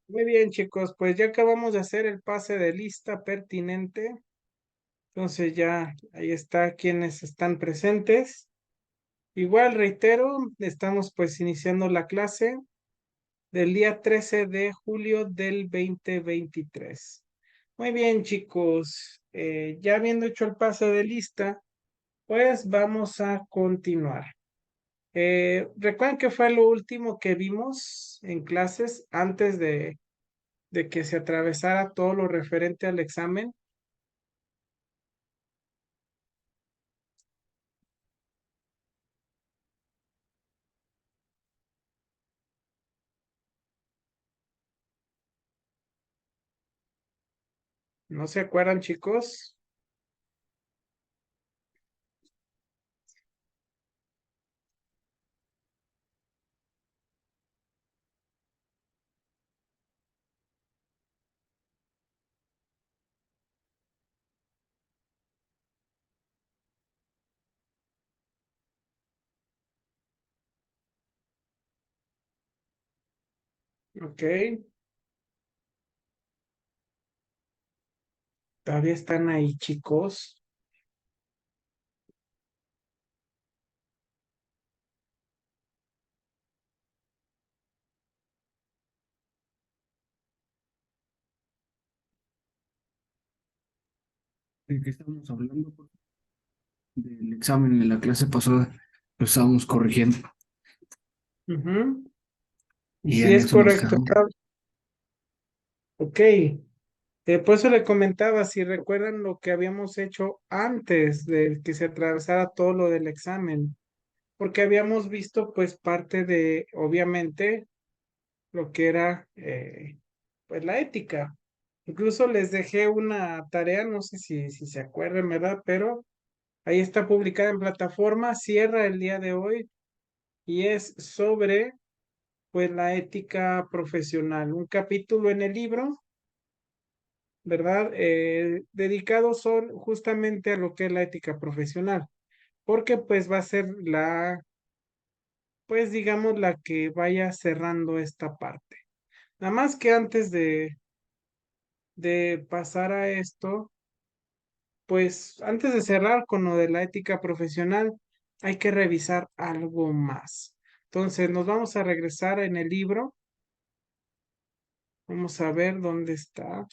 Muy bien, chicos, pues ya acabamos de hacer el pase de lista pertinente. Entonces ya ahí está quienes están presentes. Igual reitero, estamos pues iniciando la clase del día 13 de julio del 2023. Muy bien, chicos, ya habiendo hecho el pase de lista, pues vamos a continuar. ¿Recuerdan qué fue lo último que vimos en clases antes de que se atravesara todo lo referente al examen? ¿No se acuerdan, chicos? Ok, todavía están ahí, chicos. ¿De qué estábamos hablando? Del examen en la clase pasada, lo estábamos corrigiendo Ujú. y Sí, en es eso nos correcto. quedamos. Ok, por eso le comentaba, si recuerdan lo que habíamos hecho antes de que se atravesara todo lo del examen, porque habíamos visto pues parte de, obviamente, lo que era pues la ética. Incluso les dejé una tarea, no sé si se acuerdan, ¿verdad? Pero ahí está publicada en plataforma, cierra el día de hoy y es sobre pues la ética profesional, un capítulo en el libro, ¿verdad? Dedicados son justamente a lo que es la ética profesional, porque pues va a ser pues digamos, la que vaya cerrando esta parte. Nada más que antes de pasar a esto, pues antes de cerrar con lo de la ética profesional, hay que revisar algo más. Entonces, nos vamos a regresar en el libro. Vamos a ver dónde está.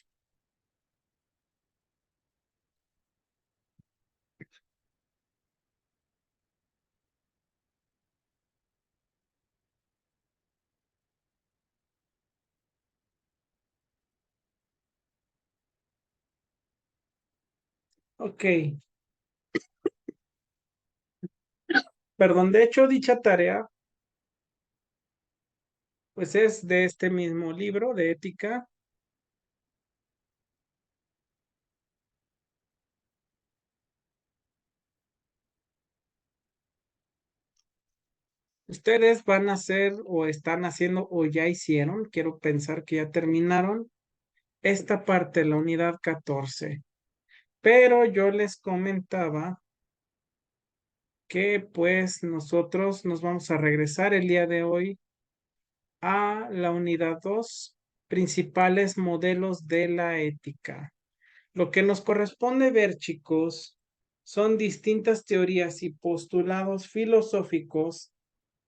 Ok, perdón, de hecho, dicha tarea, pues es de este mismo libro de ética. Ustedes van a hacer o están haciendo o ya hicieron, quiero pensar que ya terminaron esta parte, la unidad 14. Pero yo les comentaba que pues nosotros nos vamos a regresar el día de hoy a la unidad 2, principales modelos de la ética. Lo que nos corresponde ver, chicos, son distintas teorías y postulados filosóficos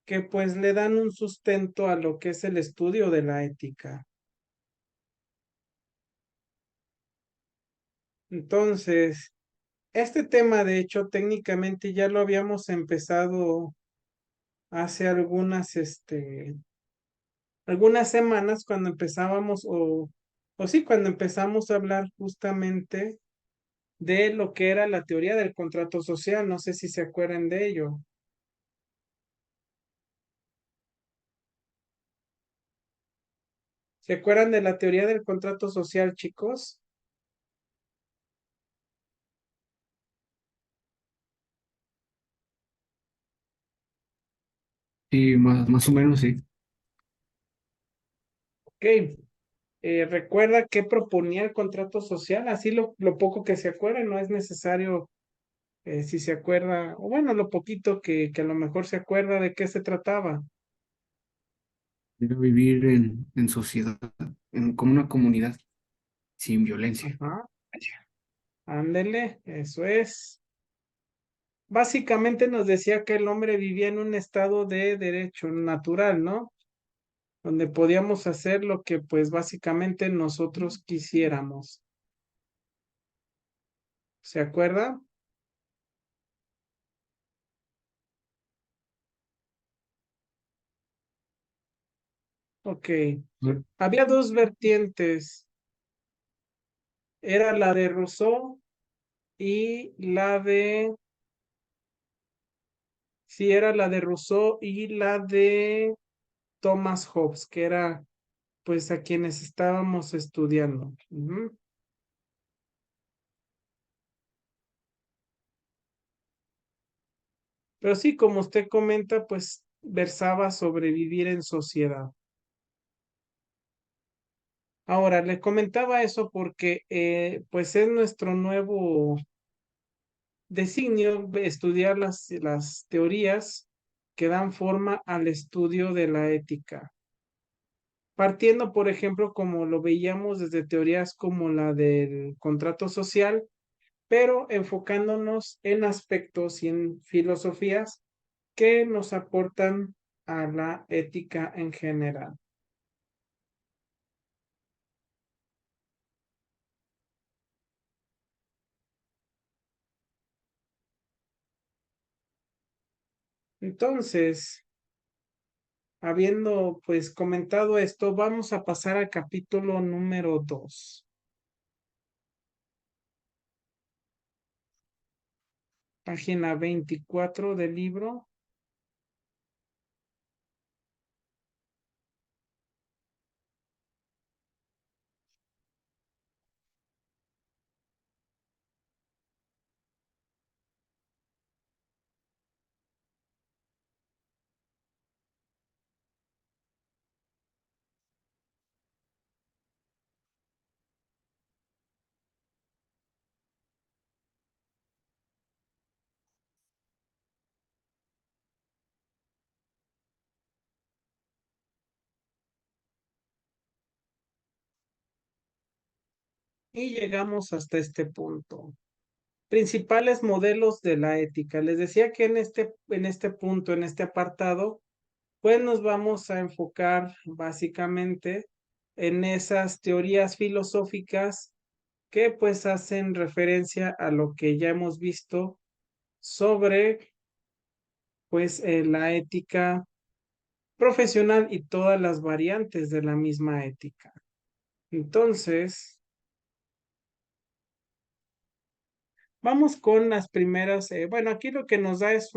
que pues le dan un sustento a lo que es el estudio de la ética. Entonces, este tema, de hecho, técnicamente ya lo habíamos empezado hace algunas semanas cuando empezábamos, o sí, cuando empezamos a hablar justamente de lo que era la teoría del contrato social. No sé si se acuerdan de ello. ¿Se acuerdan de la teoría del contrato social, chicos? Sí, más o menos, sí. Ok. ¿Recuerda qué proponía el contrato social? Así lo poco que se acuerde, no es necesario, si se acuerda, o bueno, lo poquito que a lo mejor se acuerda de qué se trataba. Debe vivir en sociedad, como una comunidad, sin violencia. Ajá, ándele, eso es. Básicamente nos decía que el hombre vivía en un estado de derecho natural, ¿no? Donde podíamos hacer lo que pues básicamente nosotros quisiéramos. ¿Se acuerda? Ok. Había dos vertientes. Era la de Rousseau y la de... Sí, era la de Rousseau y la de Thomas Hobbes, que era pues a quienes estábamos estudiando. Ujú. Pero sí, como usted comenta, pues versaba sobre vivir en sociedad. Ahora, le comentaba eso porque pues es nuestro nuevo designio estudiar las teorías que dan forma al estudio de la ética. Partiendo, por ejemplo, como lo veíamos desde teorías como la del contrato social, pero enfocándonos en aspectos y en filosofías que nos aportan a la ética en general. Entonces, habiendo pues comentado esto, vamos a pasar al capítulo número 2, página 24 del libro. Y llegamos hasta este punto. Principales modelos de la ética. Les decía que en este punto, en este apartado, pues nos vamos a enfocar básicamente en esas teorías filosóficas que pues hacen referencia a lo que ya hemos visto sobre pues la ética profesional y todas las variantes de la misma ética. Entonces, vamos con las primeras, bueno, aquí lo que nos da es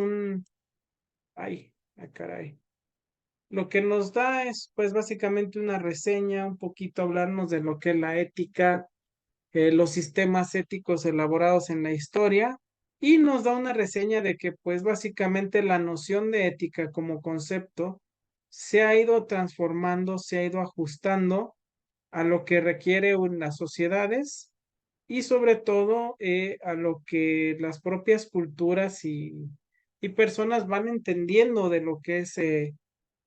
ay, caray. Lo que nos da es pues básicamente una reseña, un poquito hablarnos de lo que es la ética, los sistemas éticos elaborados en la historia y nos da una reseña de que pues básicamente la noción de ética como concepto se ha ido transformando, se ha ido ajustando a lo que requiere las sociedades y sobre todo a lo que las propias culturas y personas van entendiendo de lo que es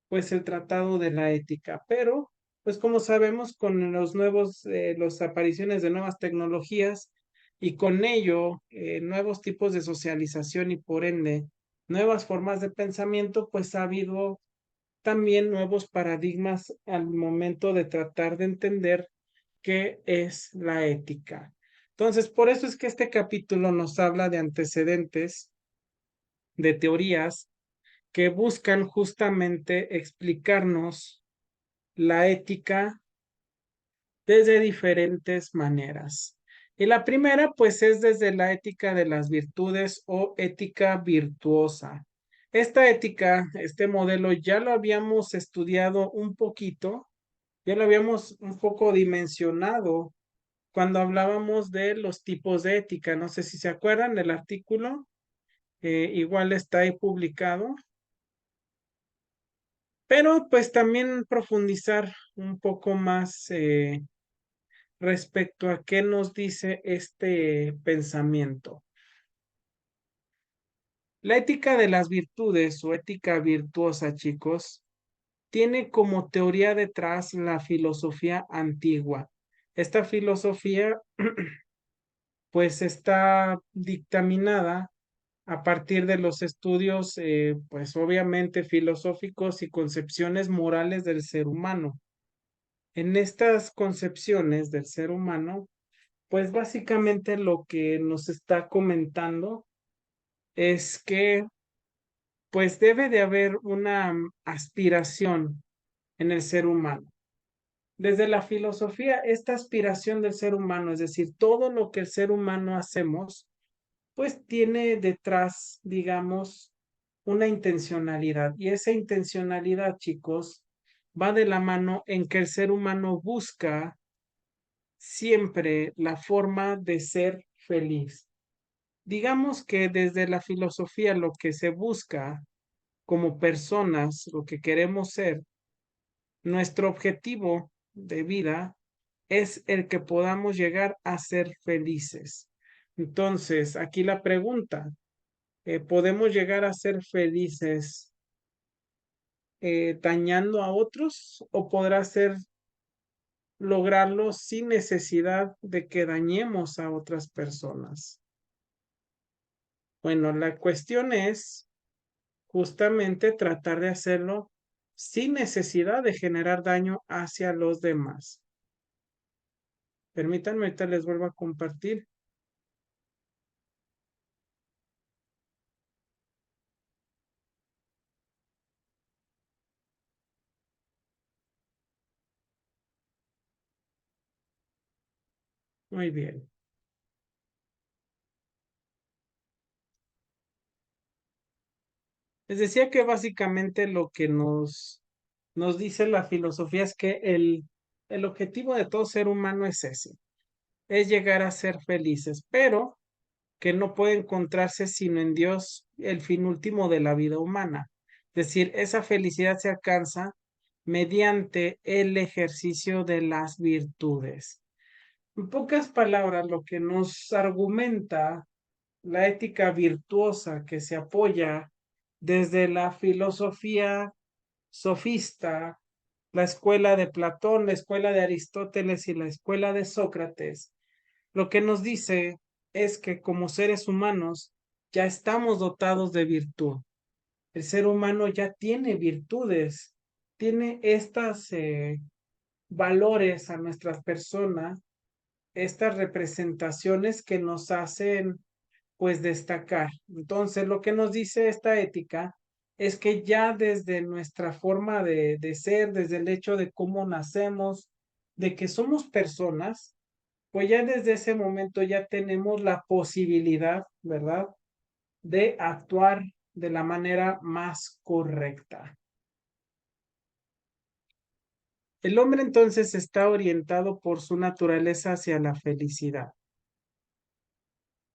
pues el tratado de la ética. Pero pues como sabemos con los nuevos, las apariciones de nuevas tecnologías y con ello nuevos tipos de socialización y por ende nuevas formas de pensamiento, pues ha habido también nuevos paradigmas al momento de tratar de entender qué es la ética. Entonces, por eso es que este capítulo nos habla de antecedentes, de teorías que buscan justamente explicarnos la ética desde diferentes maneras. Y la primera, pues, es desde la ética de las virtudes o ética virtuosa. Esta ética, este modelo, ya lo habíamos estudiado un poquito, ya lo habíamos un poco dimensionado cuando hablábamos de los tipos de ética. No sé si se acuerdan del artículo, igual está ahí publicado, pero pues también profundizar un poco más respecto a qué nos dice este pensamiento. La ética de las virtudes o ética virtuosa, chicos, tiene como teoría detrás la filosofía antigua. Esta filosofía pues está dictaminada a partir de los estudios, pues obviamente filosóficos y concepciones morales del ser humano. En estas concepciones del ser humano, pues básicamente lo que nos está comentando es que pues debe de haber una aspiración en el ser humano. Desde la filosofía, esta aspiración del ser humano, es decir, todo lo que el ser humano hacemos, pues tiene detrás, digamos, una intencionalidad. Y esa intencionalidad, chicos, va de la mano en que el ser humano busca siempre la forma de ser feliz. Digamos que desde la filosofía lo que se busca como personas, lo que queremos ser, nuestro objetivo de vida es el que podamos llegar a ser felices. Entonces, aquí la pregunta, ¿podemos llegar a ser felices dañando a otros o podrá ser lograrlo sin necesidad de que dañemos a otras personas? Bueno, la cuestión es justamente tratar de hacerlo sin necesidad de generar daño hacia los demás. Permítanme, ahorita les vuelvo a compartir. Muy bien. Les decía que básicamente lo que nos dice la filosofía es que el objetivo de todo ser humano es ese, es llegar a ser felices, pero que no puede encontrarse sino en Dios el fin último de la vida humana. Es decir, esa felicidad se alcanza mediante el ejercicio de las virtudes. En pocas palabras, lo que nos argumenta la ética virtuosa que se apoya desde la filosofía sofista, la escuela de Platón, la escuela de Aristóteles y la escuela de Sócrates, lo que nos dice es que como seres humanos ya estamos dotados de virtud. El ser humano ya tiene virtudes, tiene estas valores a nuestras personas, estas representaciones que nos hacen pues destacar. Entonces, lo que nos dice esta ética es que ya desde nuestra forma de ser, desde el hecho de cómo nacemos, de que somos personas, pues ya desde ese momento ya tenemos la posibilidad, ¿verdad?, de actuar de la manera más correcta. El hombre entonces está orientado por su naturaleza hacia la felicidad.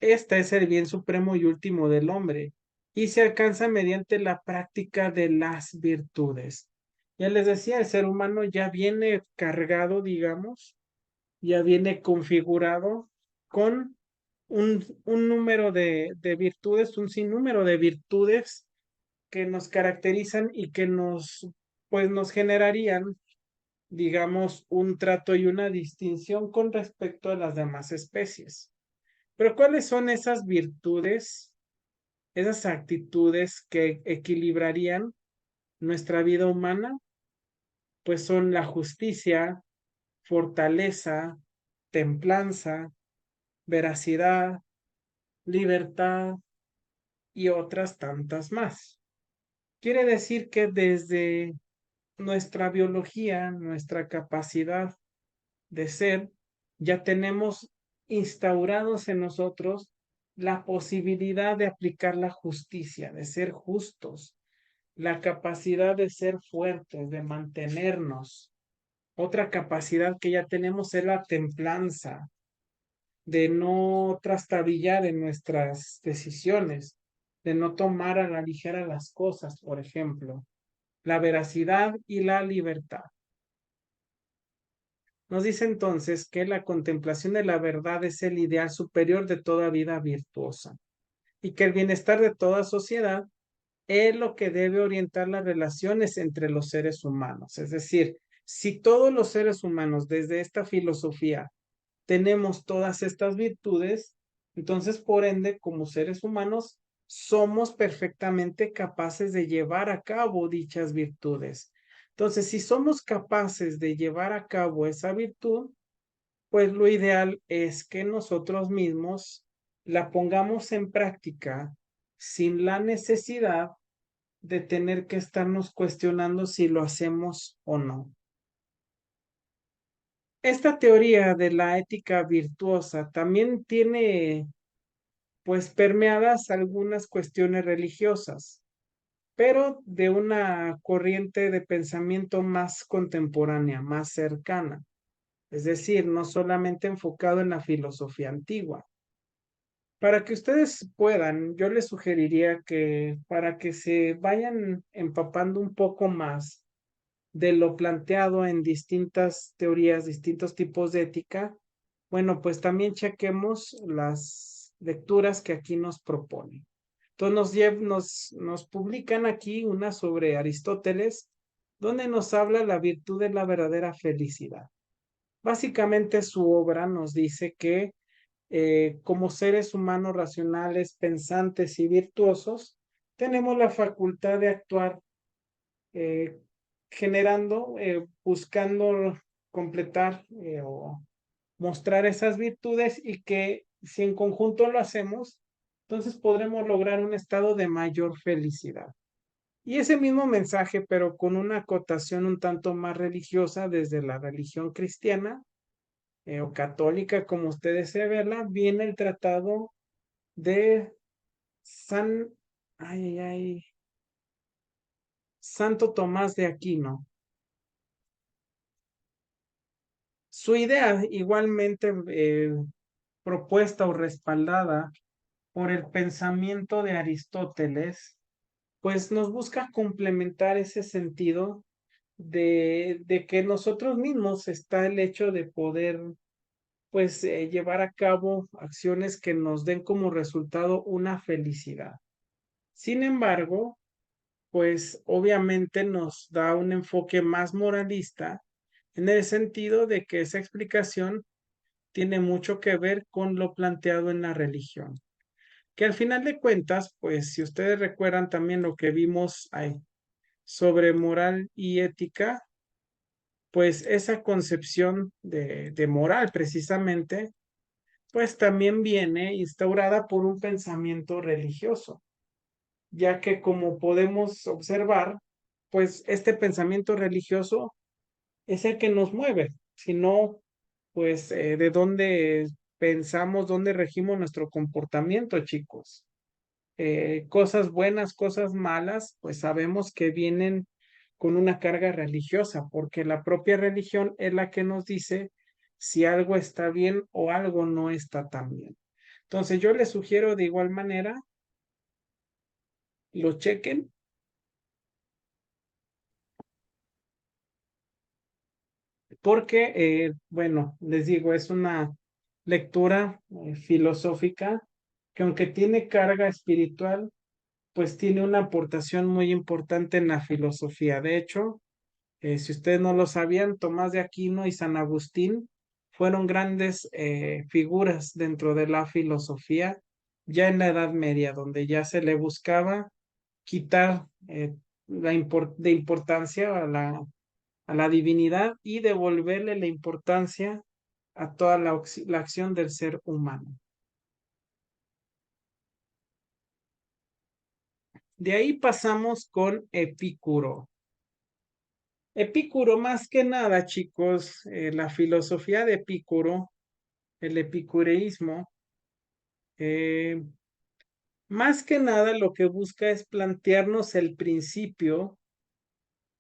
Esta es el bien supremo y último del hombre y se alcanza mediante la práctica de las virtudes. Ya les decía, el ser humano ya viene cargado, digamos, ya viene configurado con un número de virtudes, un sinnúmero de virtudes que nos caracterizan y que pues nos generarían, digamos, un trato y una distinción con respecto a las demás especies. Pero ¿cuáles son esas virtudes, esas actitudes que equilibrarían nuestra vida humana? Pues son la justicia, fortaleza, templanza, veracidad, libertad y otras tantas más. Quiere decir que desde nuestra biología, nuestra capacidad de ser, ya tenemos instaurados en nosotros la posibilidad de aplicar la justicia, de ser justos, la capacidad de ser fuertes, de mantenernos. Otra capacidad que ya tenemos es la templanza, de no trastabillar en nuestras decisiones, de no tomar a la ligera las cosas, por ejemplo, la veracidad y la libertad. Nos dice entonces que la contemplación de la verdad es el ideal superior de toda vida virtuosa y que el bienestar de toda sociedad es lo que debe orientar las relaciones entre los seres humanos. Es decir, si todos los seres humanos desde esta filosofía tenemos todas estas virtudes, entonces por ende, como seres humanos, somos perfectamente capaces de llevar a cabo dichas virtudes. Entonces, si somos capaces de llevar a cabo esa virtud, pues lo ideal es que nosotros mismos la pongamos en práctica sin la necesidad de tener que estarnos cuestionando si lo hacemos o no. Esta teoría de la ética virtuosa también tiene pues permeadas algunas cuestiones religiosas, pero de una corriente de pensamiento más contemporánea, más cercana, es decir, no solamente enfocado en la filosofía antigua. Para que ustedes puedan, yo les sugeriría que para que se vayan empapando un poco más de lo planteado en distintas teorías, distintos tipos de ética, bueno, pues también chequemos las lecturas que aquí nos proponen. Entonces nos publican aquí una sobre Aristóteles, donde nos habla la virtud de la verdadera felicidad. Básicamente su obra nos dice que como seres humanos racionales, pensantes y virtuosos, tenemos la facultad de actuar eh, generando, buscando completar o mostrar esas virtudes y que si en conjunto lo hacemos, entonces podremos lograr un estado de mayor felicidad. Y ese mismo mensaje, pero con una acotación un tanto más religiosa desde la religión cristiana o católica, como usted desee verla, viene el tratado de San, ay, ay, ay, Santo Tomás de Aquino. Su idea, igualmente propuesta o respaldada por el pensamiento de Aristóteles, pues nos busca complementar ese sentido de que nosotros mismos está el hecho de poder, pues, llevar a cabo acciones que nos den como resultado una felicidad. Sin embargo, pues obviamente nos da un enfoque más moralista en el sentido de que esa explicación tiene mucho que ver con lo planteado en la religión. Que al final de cuentas, pues si ustedes recuerdan también lo que vimos ahí sobre moral y ética, pues esa concepción de moral precisamente, pues también viene instaurada por un pensamiento religioso, ya que como podemos observar, pues este pensamiento religioso es el que nos mueve, si no, pues de dónde pensamos, dónde regimos nuestro comportamiento, chicos. Cosas buenas, cosas malas, pues sabemos que vienen con una carga religiosa, porque la propia religión es la que nos dice si algo está bien o algo no está tan bien. Entonces yo les sugiero de igual manera, lo chequen, porque, bueno, les digo, es una lectura filosófica que aunque tiene carga espiritual, pues tiene una aportación muy importante en la filosofía. De hecho, si ustedes no lo sabían, Tomás de Aquino y San Agustín fueron grandes figuras dentro de la filosofía ya en la Edad Media, donde ya se le buscaba quitar de importancia a la divinidad y devolverle la importancia a toda la acción del ser humano. De ahí pasamos con Epicuro. Epicuro, más que nada, chicos, la filosofía de Epicuro, el epicureísmo, eh, más que nada lo que busca es plantearnos el principio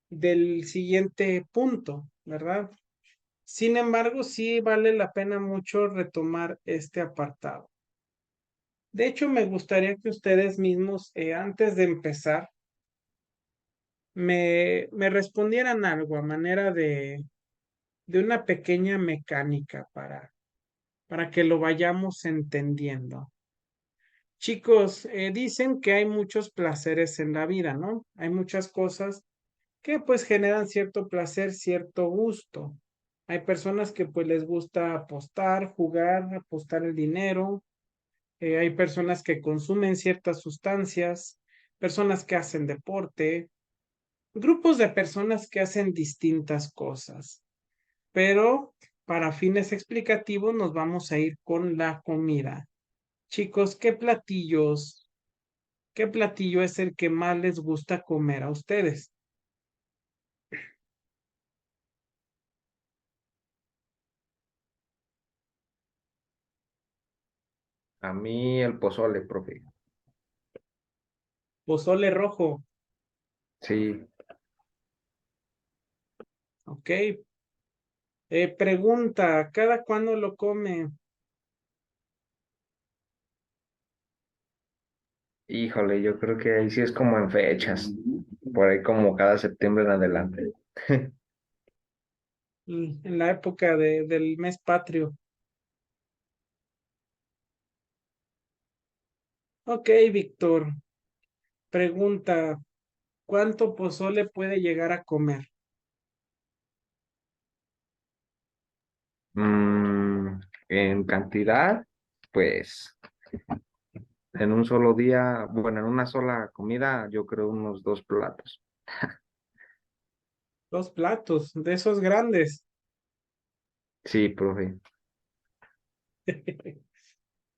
del siguiente punto, ¿verdad? Sin embargo, sí vale la pena mucho retomar este apartado. De hecho, me gustaría que ustedes mismos, antes de empezar, me respondieran algo a manera de una pequeña mecánica para que lo vayamos entendiendo. Chicos, dicen que hay muchos placeres en la vida, ¿no? Hay muchas cosas que pues generan cierto placer, cierto gusto. Hay personas que pues les gusta apostar, jugar, apostar el dinero. Hay personas que consumen ciertas sustancias, personas que hacen deporte, grupos de personas que hacen distintas cosas. Pero para fines explicativos nos vamos a ir con la comida. Chicos, qué platillo es el que más les gusta comer a ustedes? A mí el pozole, profe. Pozole rojo, Sí, ¿ok? Pregunta, ¿cada cuándo lo come? híjole, yo creo que ahí sí es como en fechas, por ahí como cada septiembre en adelante. En la época del mes patrio. Ok, Víctor, pregunta, ¿cuánto pozole puede llegar a comer? Mm, en cantidad, pues en un solo día, bueno, en una sola comida, yo creo unos 2 platos. Dos platos, de esos grandes. Sí, profe.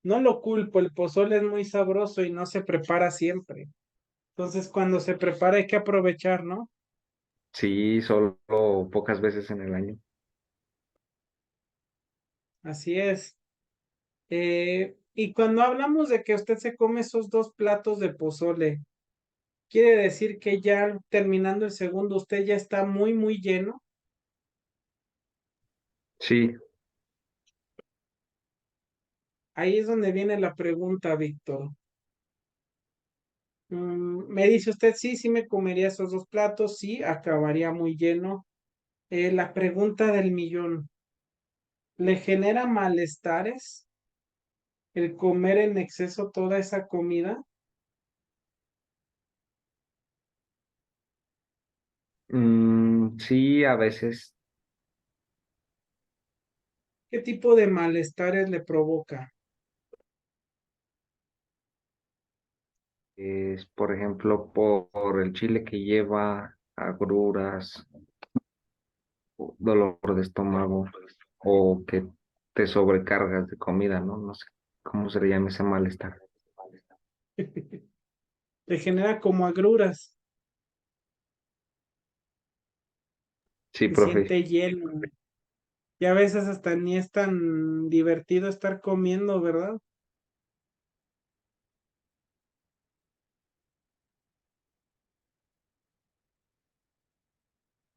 No lo culpo, el pozole es muy sabroso y no se prepara siempre. Entonces, cuando se prepara hay que aprovechar, ¿no? Sí, solo pocas veces en el año. Así es. Y cuando hablamos de que usted se come esos dos platos de pozole, quiere decir que ya terminando el segundo, usted ya está muy, muy lleno. Sí, Ahí es donde viene la pregunta, Víctor. Me dice usted, sí, sí me comería esos dos platos, sí, acabaría muy lleno. La pregunta del millón, ¿le genera malestares el comer en exceso toda esa comida? sí, a veces ¿Qué tipo de malestares le provoca? es, por ejemplo, por el chile que lleva agruras, dolor de estómago o que te sobrecargas de comida, ¿no? No sé cómo se le llama ese malestar. Le genera como agruras, Sí, se profe. siente lleno. Y a veces hasta ni es tan divertido estar comiendo, ¿verdad?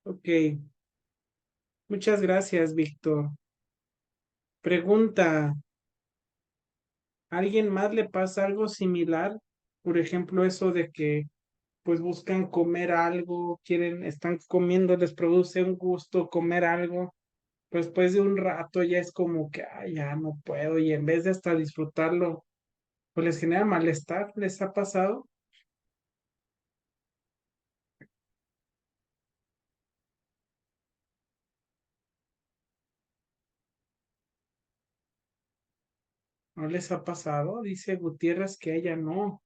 Ok, muchas gracias, Víctor. Pregunta, ¿a alguien más le pasa algo similar? Por ejemplo, eso de que pues buscan comer algo, quieren, están comiendo, les produce un gusto comer algo, pues después de un rato ya es como que, ay, ya no puedo, y en vez de hasta disfrutarlo, pues les genera malestar, ¿les ha pasado? ¿No les ha pasado? Dice Gutiérrez que a ella no.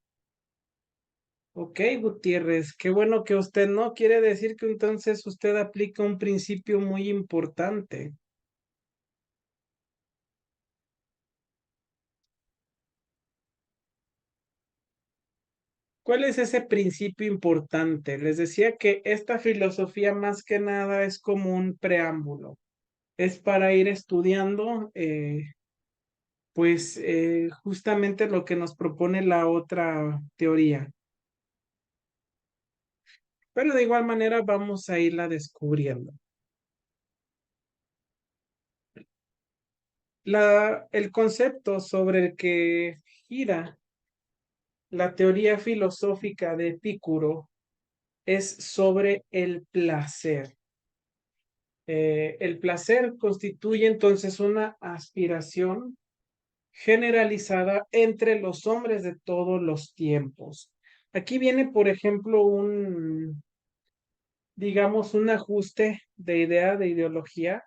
Ok, Gutiérrez, qué bueno que usted no quiere decir que entonces usted aplica un principio muy importante. ¿Cuál es ese principio importante? Les decía que esta filosofía más que nada es como un preámbulo. Es para ir estudiando, pues justamente lo que nos propone la otra teoría. Pero de igual manera vamos a irla descubriendo. El concepto sobre el que gira la teoría filosófica de Epicuro es sobre el placer. El placer constituye entonces una aspiración generalizada entre los hombres de todos los tiempos. Aquí viene, por ejemplo, digamos, un ajuste de idea, de ideología,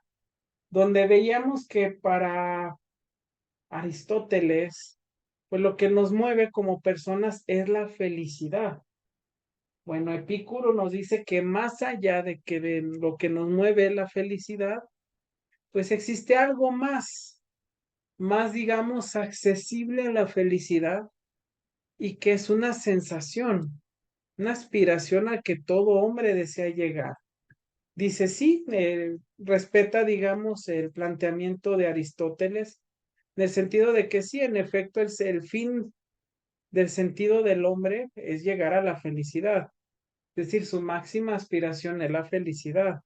donde veíamos que para Aristóteles, pues lo que nos mueve como personas es la felicidad. Bueno, Epicuro nos dice que más allá de que de lo que nos mueve la felicidad, pues existe algo más, digamos, accesible a la felicidad y que es una sensación, una aspiración a que todo hombre desea llegar. Dice, sí, respeta, digamos, el planteamiento de Aristóteles, en el sentido de que sí, en efecto, el fin del sentido del hombre es llegar a la felicidad. Es decir, su máxima aspiración es la felicidad.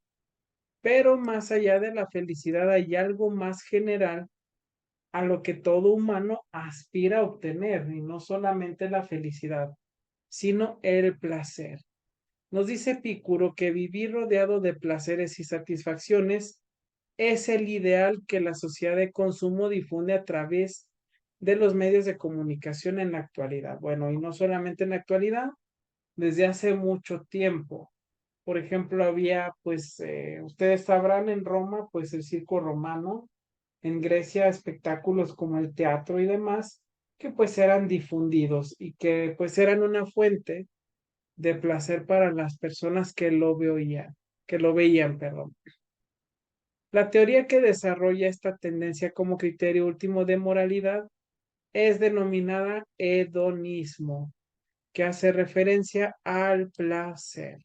Pero más allá de la felicidad hay algo más general a lo que todo humano aspira a obtener, y no solamente la felicidad, sino el placer. Nos dice Epicuro que vivir rodeado de placeres y satisfacciones es el ideal que la sociedad de consumo difunde a través de los medios de comunicación en la actualidad. Bueno, y no solamente en la actualidad, desde hace mucho tiempo. Por ejemplo, había, pues, ustedes sabrán en Roma, pues el circo romano, en Grecia espectáculos como el teatro y demás, que pues eran difundidos y que pues eran una fuente de placer para las personas que lo veían, perdón. La teoría que desarrolla esta tendencia como criterio último de moralidad es denominada hedonismo, que hace referencia al placer.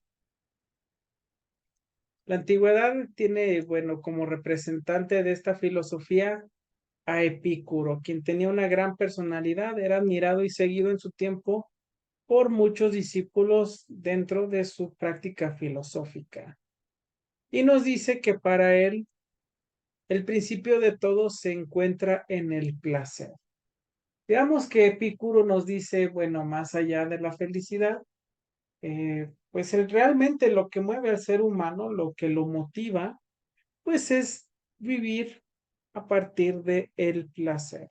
La antigüedad tiene, bueno, como representante de esta filosofía a Epicuro, quien tenía una gran personalidad, era admirado y seguido en su tiempo por muchos discípulos dentro de su práctica filosófica. Y nos dice que para él el principio de todo se encuentra en el placer. Digamos que Epicuro nos dice, bueno, más allá de la felicidad, pues realmente lo que mueve al ser humano, lo que lo motiva, pues es vivir a partir de el placer.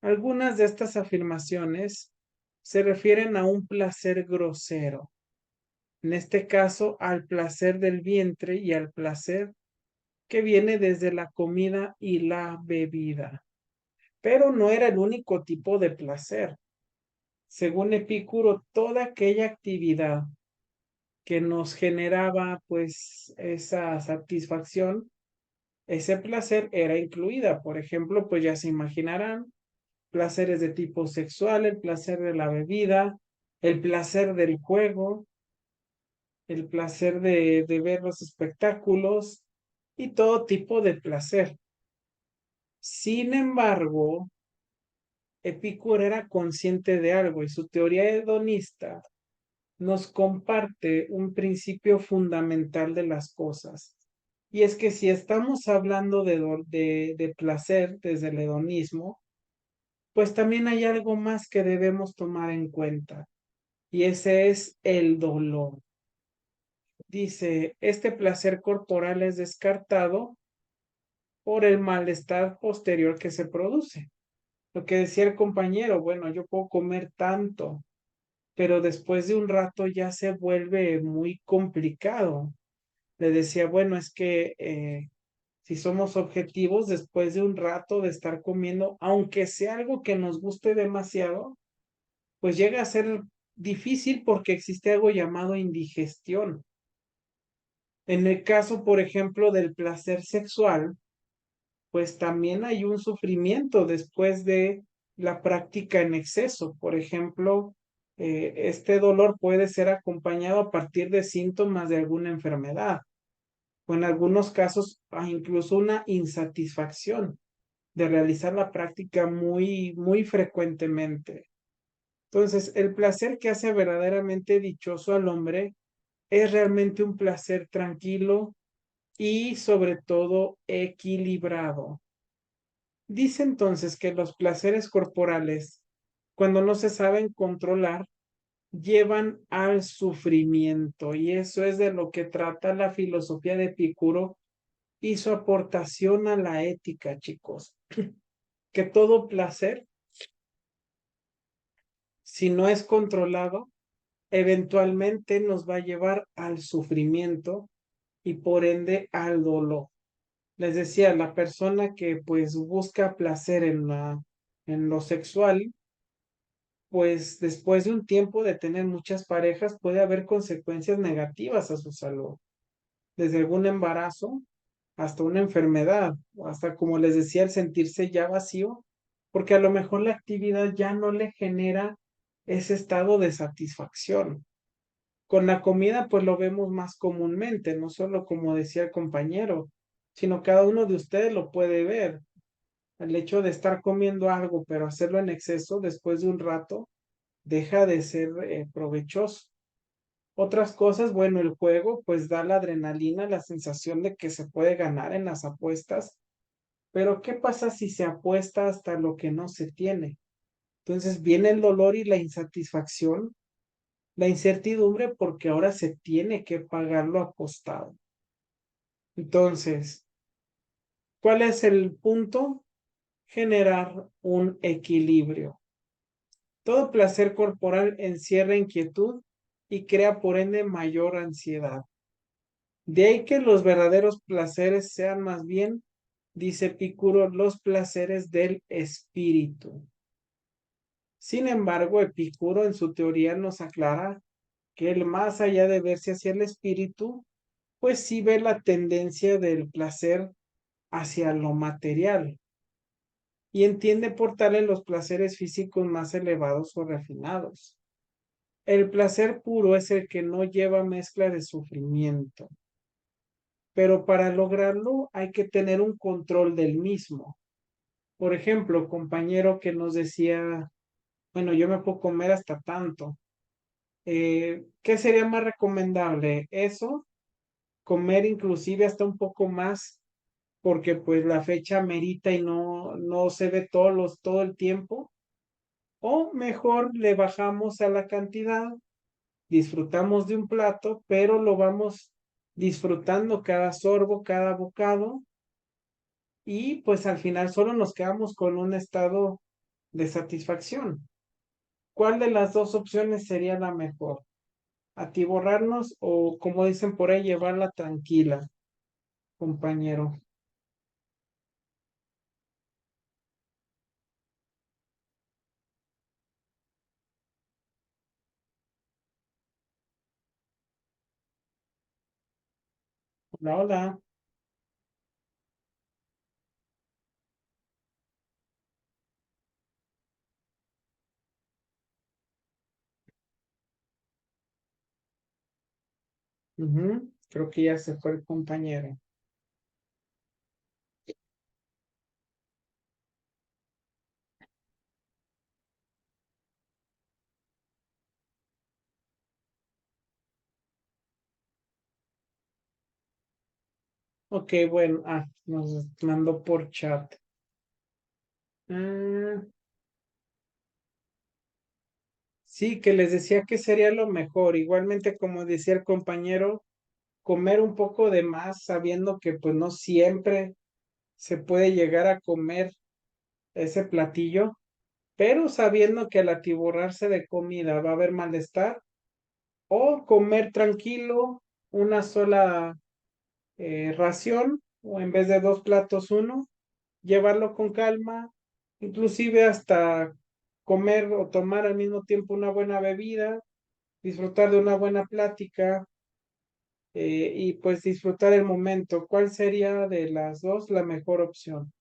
Algunas de estas afirmaciones se refieren a un placer grosero, en este caso al placer del vientre y al placer que viene desde la comida y la bebida. Pero no era el único tipo de placer. Según Epicuro, toda aquella actividad que nos generaba pues esa satisfacción, ese placer era incluida. Por ejemplo, pues ya se imaginarán placeres de tipo sexual, el placer de la bebida, el placer del juego, el placer de ver los espectáculos y todo tipo de placer. Sin embargo, Epicuro era consciente de algo y su teoría hedonista nos comparte un principio fundamental de las cosas. Y es que si estamos hablando de placer desde el hedonismo, pues también hay algo más que debemos tomar en cuenta, y ese es el dolor. Dice, este placer corporal es descartado por el malestar posterior que se produce. Lo que decía el compañero, bueno, yo puedo comer tanto, pero después de un rato ya se vuelve muy complicado. Le decía, bueno, es que si somos objetivos, después de un rato de estar comiendo, aunque sea algo que nos guste demasiado, pues llega a ser difícil porque existe algo llamado indigestión. En el caso, por ejemplo, del placer sexual, pues también hay un sufrimiento después de la práctica en exceso. Por ejemplo, este dolor puede ser acompañado a partir de síntomas de alguna enfermedad o en algunos casos incluso una insatisfacción de realizar la práctica muy frecuentemente. Entonces, el placer que hace verdaderamente dichoso al hombre es realmente un placer tranquilo y sobre todo equilibrado. Dice entonces que los placeres corporales, cuando no se saben controlar, llevan al sufrimiento, y eso es de lo que trata la filosofía de Epicuro y su aportación a la ética, chicos. que todo placer, si no es controlado, eventualmente nos va a llevar al sufrimiento y por ende al dolor. Les decía, la persona que pues busca placer en lo sexual, pues después de un tiempo de tener muchas parejas puede haber consecuencias negativas a su salud, desde algún embarazo hasta una enfermedad, o hasta como les decía, el sentirse ya vacío, porque a lo mejor la actividad ya no le genera ese estado de satisfacción. Con la comida, pues lo vemos más comúnmente, no solo como decía el compañero, sino cada uno de ustedes lo puede ver. El hecho de estar comiendo algo, pero hacerlo en exceso después de un rato, deja de ser provechoso. Otras cosas, bueno, el juego pues da la adrenalina, la sensación de que se puede ganar en las apuestas, pero ¿qué pasa si se apuesta hasta lo que no se tiene? Entonces viene el dolor y la insatisfacción, la incertidumbre porque ahora se tiene que pagar lo apostado. Entonces, ¿cuál es el punto? Generar un equilibrio. Todo placer corporal encierra inquietud y crea por ende mayor ansiedad. De ahí que los verdaderos placeres sean más bien, dice Epicuro, los placeres del espíritu. Sin embargo, Epicuro en su teoría nos aclara que el más allá de verse hacia el espíritu, pues sí ve la tendencia del placer hacia lo material y entiende por tal en los placeres físicos más elevados o refinados. El placer puro es el que no lleva mezcla de sufrimiento, pero para lograrlo hay que tener un control del mismo. Por ejemplo, compañero que nos decía, bueno, yo me puedo comer hasta tanto. ¿Qué sería más recomendable? Eso, comer inclusive hasta un poco más, porque pues la fecha merita y no se ve todo el tiempo. O mejor le bajamos a la cantidad, disfrutamos de un plato, pero lo vamos disfrutando cada sorbo, cada bocado, y pues al final solo nos quedamos con un estado de satisfacción. ¿Cuál de las dos opciones sería la mejor? ¿Atiborrarnos o, como dicen por ahí, llevarla tranquila, compañero? Hola, hola. Ujú. Creo que ya se fue el compañero. Ok, bueno, nos mandó por chat. Ah, sí, que les decía que sería lo mejor. Igualmente, como decía el compañero, comer un poco de más, sabiendo que pues no siempre se puede llegar a comer ese platillo, pero sabiendo que al atiborrarse de comida va a haber malestar, o comer tranquilo, una sola ración, o en vez de dos platos, uno, llevarlo con calma, inclusive hasta comer o tomar al mismo tiempo una buena bebida, disfrutar de una buena plática y pues disfrutar el momento. ¿Cuál sería de las dos la mejor opción?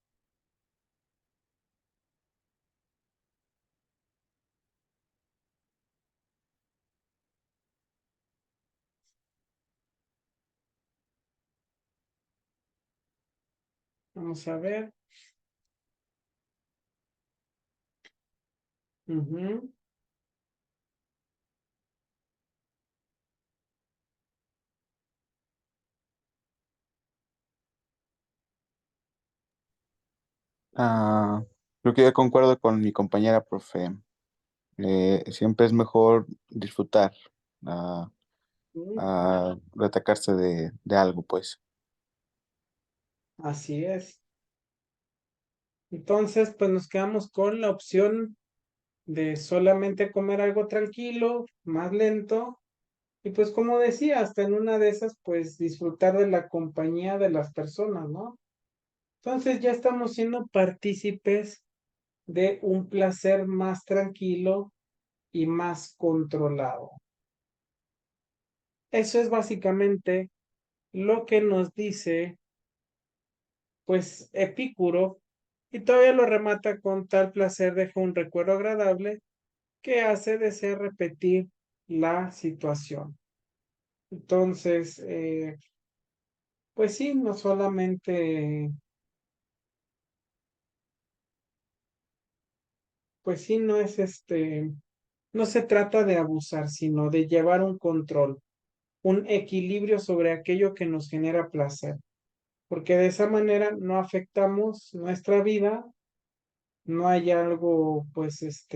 Vamos a ver. Ujú. Ah, Creo que ya concuerdo con mi compañera, profe. Siempre es mejor disfrutar a retacarse de algo, pues. Así es. Entonces, pues nos quedamos con la opción de solamente comer algo tranquilo, más lento, y pues como decía, hasta en una de esas, pues disfrutar de la compañía de las personas, ¿no? Entonces ya estamos siendo partícipes de un placer más tranquilo y más controlado. Eso es básicamente lo que nos dice, pues, Epicuro, y todavía lo remata con tal placer deja un recuerdo agradable que hace desear repetir la situación. Entonces, pues sí, no solamente, pues sí, no es no se trata de abusar, sino de llevar un control, un equilibrio sobre aquello que nos genera placer, porque de esa manera no afectamos nuestra vida, no hay algo, pues,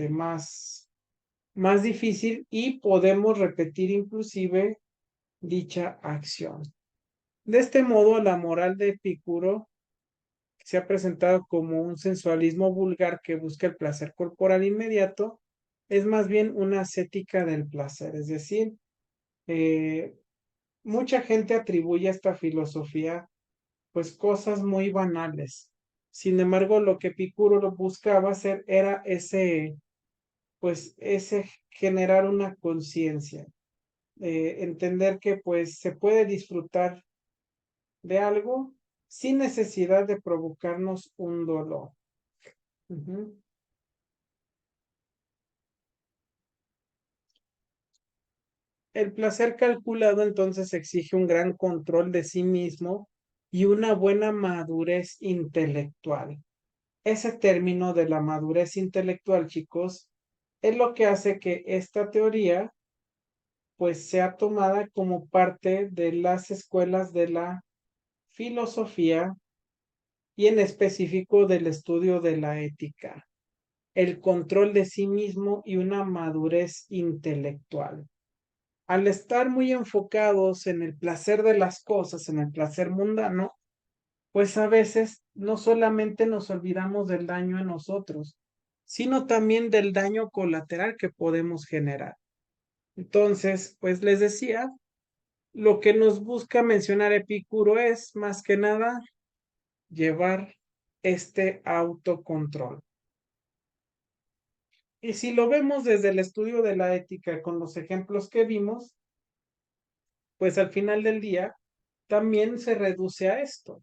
más difícil y podemos repetir inclusive dicha acción. De este modo, la moral de Epicuro se ha presentado como un sensualismo vulgar que busca el placer corporal inmediato, es más bien una ascética del placer, es decir, eh, mucha gente atribuye a esta filosofía pues cosas muy banales. Sin embargo, lo que Epicuro lo buscaba hacer era pues ese generar una conciencia, entender que pues se puede disfrutar de algo sin necesidad de provocarnos un dolor. Ujú. El placer calculado entonces exige un gran control de sí mismo y una buena madurez intelectual. Ese término de la madurez intelectual, chicos, es lo que hace que esta teoría pues sea tomada como parte de las escuelas de la filosofía y en específico del estudio de la ética, el control de sí mismo y una madurez intelectual. Al estar muy enfocados en el placer de las cosas, en el placer mundano, pues a veces no solamente nos olvidamos del daño en nosotros, sino también del daño colateral que podemos generar. Entonces, pues les decía, lo que nos busca mencionar Epicuro es más que nada llevar este autocontrol. Y si lo vemos desde el estudio de la ética con los ejemplos que vimos, pues al final del día también se reduce a esto,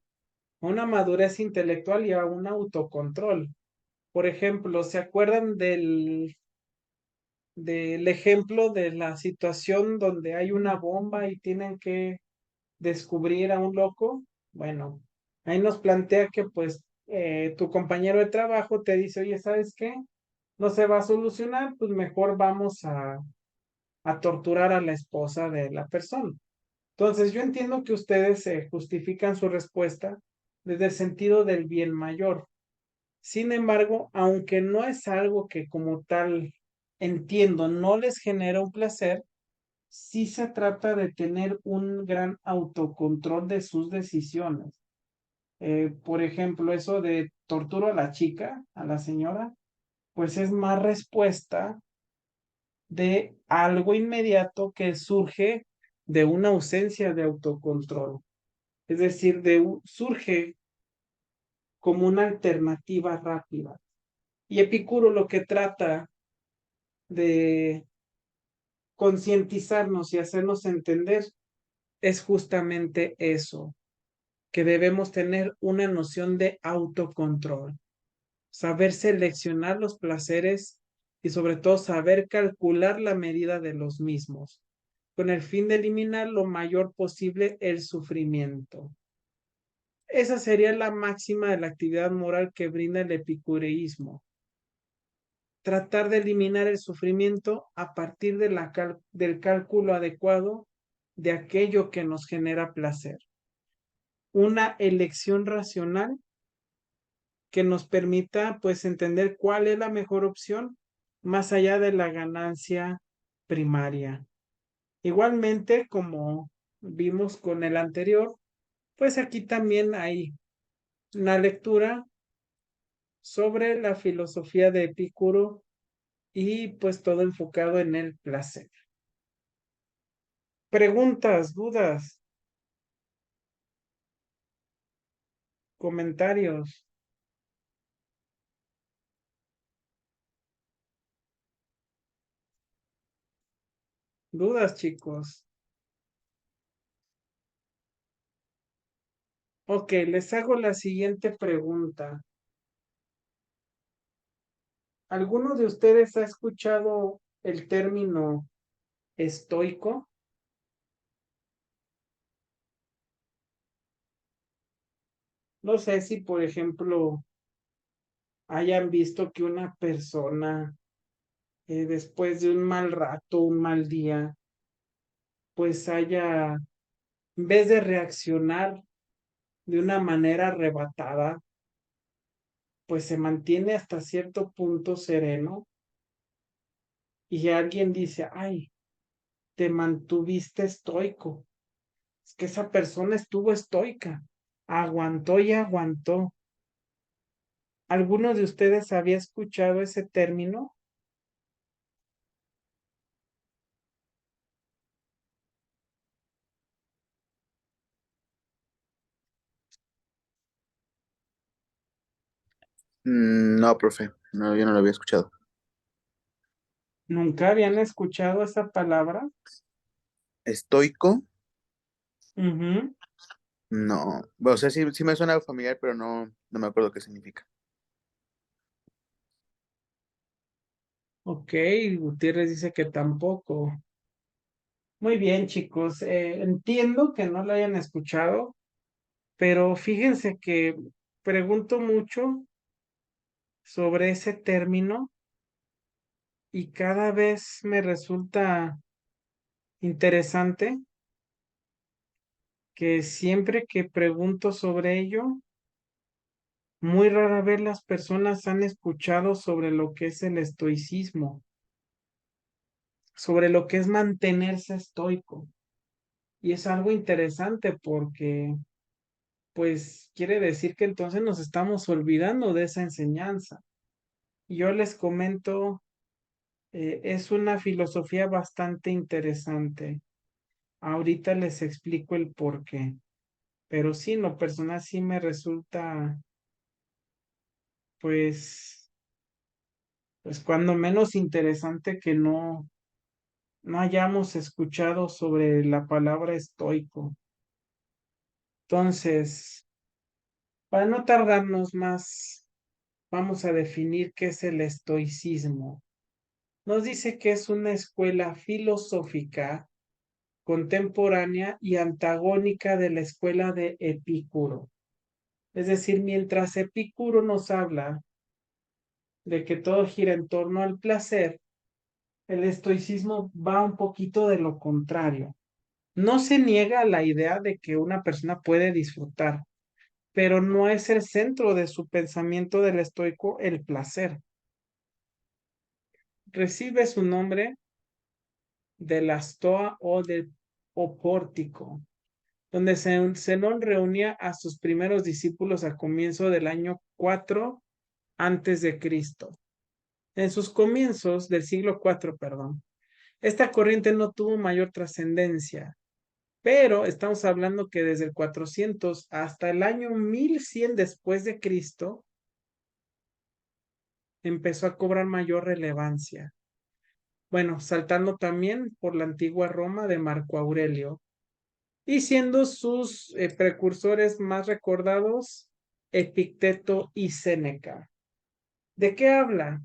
a una madurez intelectual y a un autocontrol. Por ejemplo, ¿se acuerdan del ejemplo de la situación donde hay una bomba y tienen que descubrir a un loco? Bueno, ahí nos plantea que pues tu compañero de trabajo te dice, oye, ¿sabes qué? No se va a solucionar, pues mejor vamos a torturar a la esposa de la persona. Entonces, yo entiendo que ustedes justifican su respuesta desde el sentido del bien mayor. Sin embargo, aunque no es algo que como tal entiendo, no les genera un placer, sí se trata de tener un gran autocontrol de sus decisiones. Por ejemplo, eso de torturo a la chica, a la señora, pues es más respuesta de algo inmediato que surge de una ausencia de autocontrol. Es decir, surge como una alternativa rápida. Y Epicuro lo que trata de concientizarnos y hacernos entender es justamente eso, que debemos tener una noción de autocontrol, saber seleccionar los placeres y sobre todo saber calcular la medida de los mismos, con el fin de eliminar lo mayor posible el sufrimiento. Esa sería la máxima de la actividad moral que brinda el epicureísmo. Tratar de eliminar el sufrimiento a partir de del cálculo adecuado de aquello que nos genera placer. Una elección racional que nos permita pues entender cuál es la mejor opción más allá de la ganancia primaria. Igualmente, como vimos con el anterior, pues aquí también hay una lectura sobre la filosofía de Epicuro y pues todo enfocado en el placer. Preguntas, dudas, comentarios. Dudas, chicos. Ok, les hago la siguiente pregunta. ¿Alguno de ustedes ha escuchado el término estoico? No sé si, por ejemplo, hayan visto que una persona, después de un mal rato, un mal día, pues haya, en vez de reaccionar de una manera arrebatada, pues se mantiene hasta cierto punto sereno y alguien dice, ay, te mantuviste estoico. Es que esa persona estuvo estoica, aguantó y aguantó. ¿Alguno de ustedes había escuchado ese término? No, profe, no, yo no lo había escuchado. ¿Nunca habían escuchado esa palabra? ¿Estoico? Ujú. No. Bueno, o sea, sí, sí me suena familiar, pero no, no me acuerdo qué significa. Ok, Gutiérrez dice que tampoco. Muy bien, chicos. Entiendo que no lo hayan escuchado, pero fíjense que pregunto mucho sobre ese término y cada vez me resulta interesante que siempre que pregunto sobre ello, muy rara vez las personas han escuchado sobre lo que es el estoicismo, sobre lo que es mantenerse estoico. Y es algo interesante porque, pues, quiere decir que entonces nos estamos olvidando de esa enseñanza. Y yo les comento, es una filosofía bastante interesante. Ahorita les explico el por qué. Pero sí, en lo personal sí me resulta, pues, pues cuando menos interesante que no hayamos escuchado sobre la palabra estoico. Entonces, para no tardarnos más, vamos a definir qué es el estoicismo. Nos dice que es una escuela filosófica contemporánea y antagónica de la escuela de Epicuro. Es decir, mientras Epicuro nos habla de que todo gira en torno al placer, el estoicismo va un poquito de lo contrario. No se niega la idea de que una persona puede disfrutar, pero no es el centro de su pensamiento del estoico el placer. Recibe su nombre de la stoa o pórtico, donde Zenón reunía a sus primeros discípulos a comienzo del año 4 antes de Cristo. En sus comienzos del siglo 4, perdón, esta corriente no tuvo mayor trascendencia, pero estamos hablando que desde el 400 hasta el año 1100 después de Cristo empezó a cobrar mayor relevancia. Bueno, saltando también por la antigua Roma de Marco Aurelio y siendo sus precursores más recordados Epicteto y Séneca. ¿De qué habla?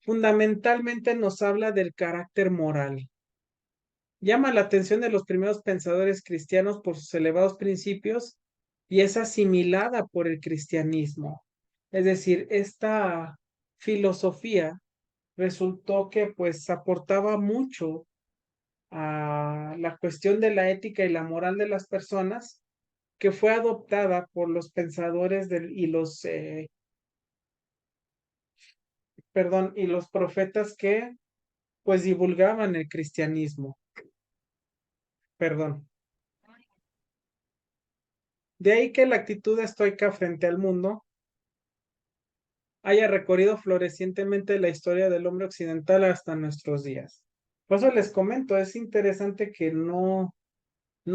Fundamentalmente nos habla del carácter moral. Llama la atención de los primeros pensadores cristianos por sus elevados principios y es asimilada por el cristianismo. Es decir, esta filosofía resultó que pues aportaba mucho a la cuestión de la ética y la moral de las personas, que fue adoptada por los pensadores y los profetas que pues divulgaban el cristianismo. Perdón. De ahí que la actitud estoica frente al mundo haya recorrido florecientemente la historia del hombre occidental hasta nuestros días. Por eso les comento, es interesante que no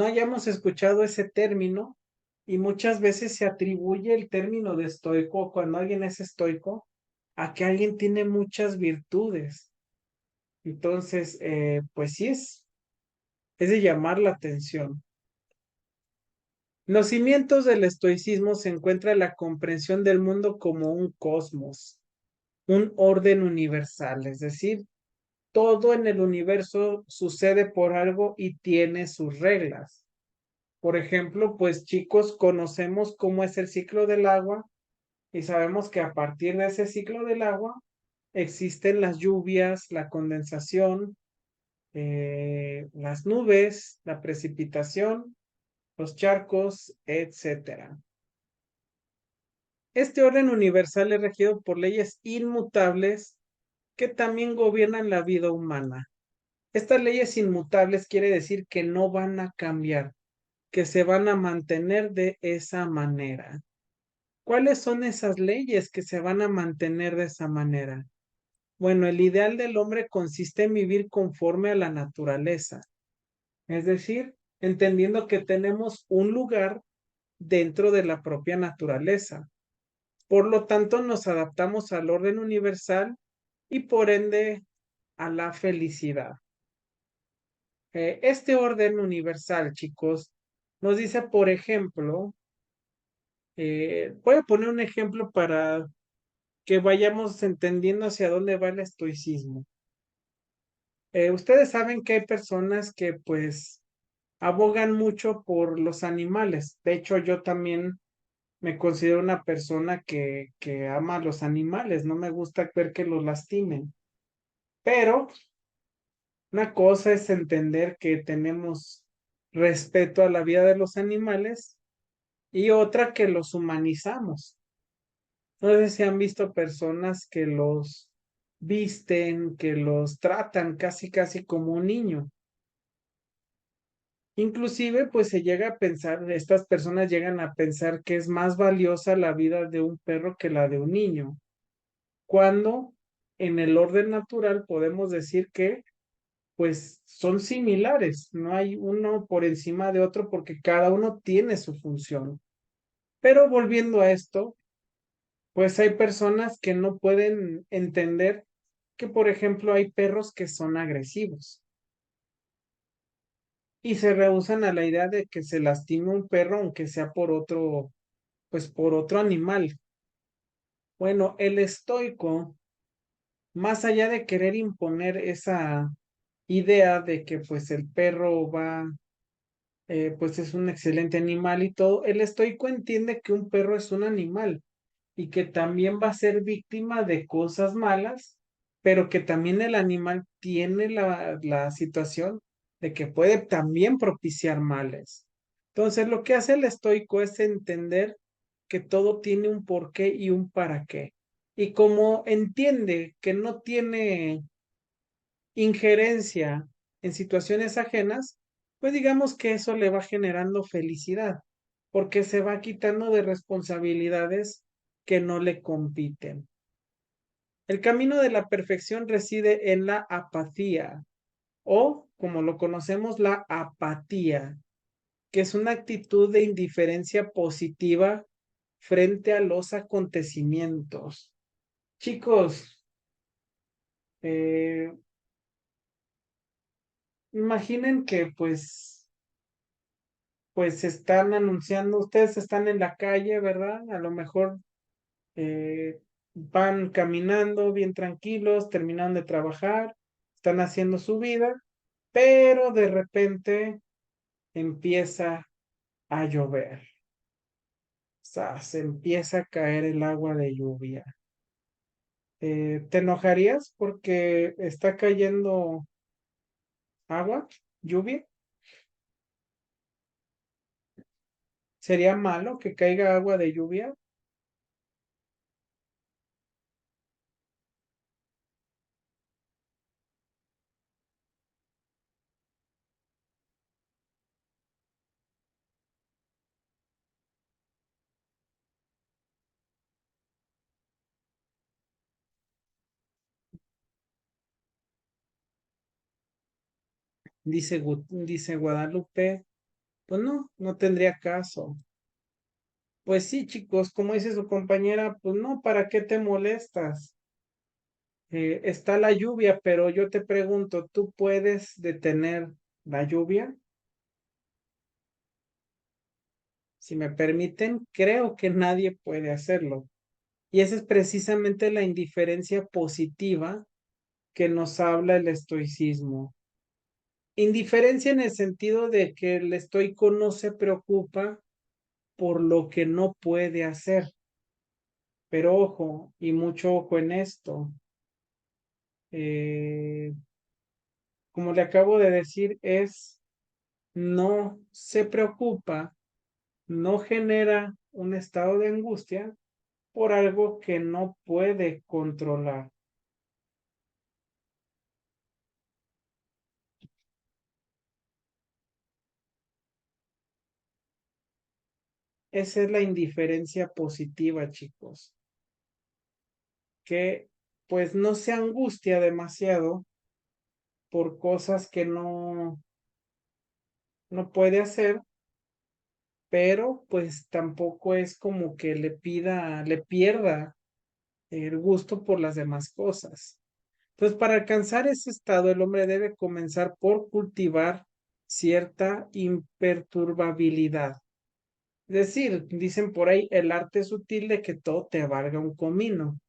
hayamos escuchado ese término y muchas veces se atribuye el término de estoico cuando alguien es estoico a que alguien tiene muchas virtudes. Entonces, pues sí es de llamar la atención. En los cimientos del estoicismo se encuentra la comprensión del mundo como un cosmos, un orden universal, es decir, todo en el universo sucede por algo y tiene sus reglas. Por ejemplo, pues chicos, conocemos cómo es el ciclo del agua y sabemos que a partir de ese ciclo del agua existen las lluvias, la condensación, las nubes, la precipitación, los charcos, etcétera. Este orden universal es regido por leyes inmutables que también gobiernan la vida humana. Estas leyes inmutables quiere decir que no van a cambiar, que se van a mantener de esa manera. ¿Cuáles son esas leyes que se van a mantener de esa manera? Bueno, el ideal del hombre consiste en vivir conforme a la naturaleza, es decir, entendiendo que tenemos un lugar dentro de la propia naturaleza. Por lo tanto, nos adaptamos al orden universal y por ende a la felicidad. Este orden universal, chicos, nos dice, por ejemplo, voy a poner un ejemplo para que vayamos entendiendo hacia dónde va el estoicismo. Ustedes saben que hay personas que pues abogan mucho por los animales. De hecho, yo también me considero una persona que ama a los animales. No me gusta ver que los lastimen. Pero una cosa es entender que tenemos respeto a la vida de los animales y otra que los humanizamos. No sé si han visto personas que los visten, que los tratan casi casi como un niño. Inclusive, pues se llega a pensar, estas personas llegan a pensar que es más valiosa la vida de un perro que la de un niño, cuando en el orden natural podemos decir que pues son similares, no hay uno por encima de otro porque cada uno tiene su función. Pero volviendo a esto, pues hay personas que no pueden entender que, por ejemplo, hay perros que son agresivos y se rehúsan a la idea de que se lastime un perro, aunque sea por otro, pues por otro animal. Bueno, el estoico, más allá de querer imponer esa idea de que pues el perro va, pues es un excelente animal y todo, el estoico entiende que un perro es un animal y que también va a ser víctima de cosas malas, pero que también el animal tiene la situación de que puede también propiciar males. Entonces, lo que hace el estoico es entender que todo tiene un porqué y un para qué. Y como entiende que no tiene injerencia en situaciones ajenas, pues digamos que eso le va generando felicidad, porque se va quitando de responsabilidades que no le compiten. El camino de la perfección reside en la apatía o, como lo conocemos, la apatía, que es una actitud de indiferencia positiva frente a los acontecimientos. Chicos, eh, imaginen que pues están anunciando, ustedes están en la calle, ¿verdad? A lo mejor van caminando bien tranquilos, terminaron de trabajar, están haciendo su vida, pero de repente empieza a llover. O sea, se empieza a caer el agua de lluvia. ¿Te enojarías porque está cayendo agua, lluvia? ¿Sería malo que caiga agua de lluvia? Dice Guadalupe, pues no, no tendría caso. Pues sí, chicos, como dice su compañera, pues no, ¿para qué te molestas? Está la lluvia, pero yo te pregunto, ¿tú puedes detener la lluvia? Si me permiten, creo que nadie puede hacerlo. Y esa es precisamente la indiferencia positiva que nos habla el estoicismo. Indiferencia en el sentido de que el estoico no se preocupa por lo que no puede hacer. Pero ojo, y mucho ojo en esto. eh, como le acabo de decir, no se preocupa, no genera un estado de angustia por algo que no puede controlar. Esa es la indiferencia positiva, chicos, que pues no se angustia demasiado por cosas que no puede hacer, pero pues tampoco es como que le pierda el gusto por las demás cosas. Entonces, para alcanzar ese estado, el hombre debe comenzar por cultivar cierta imperturbabilidad. Es decir, dicen por ahí, el arte sutil de que todo te valga un comino,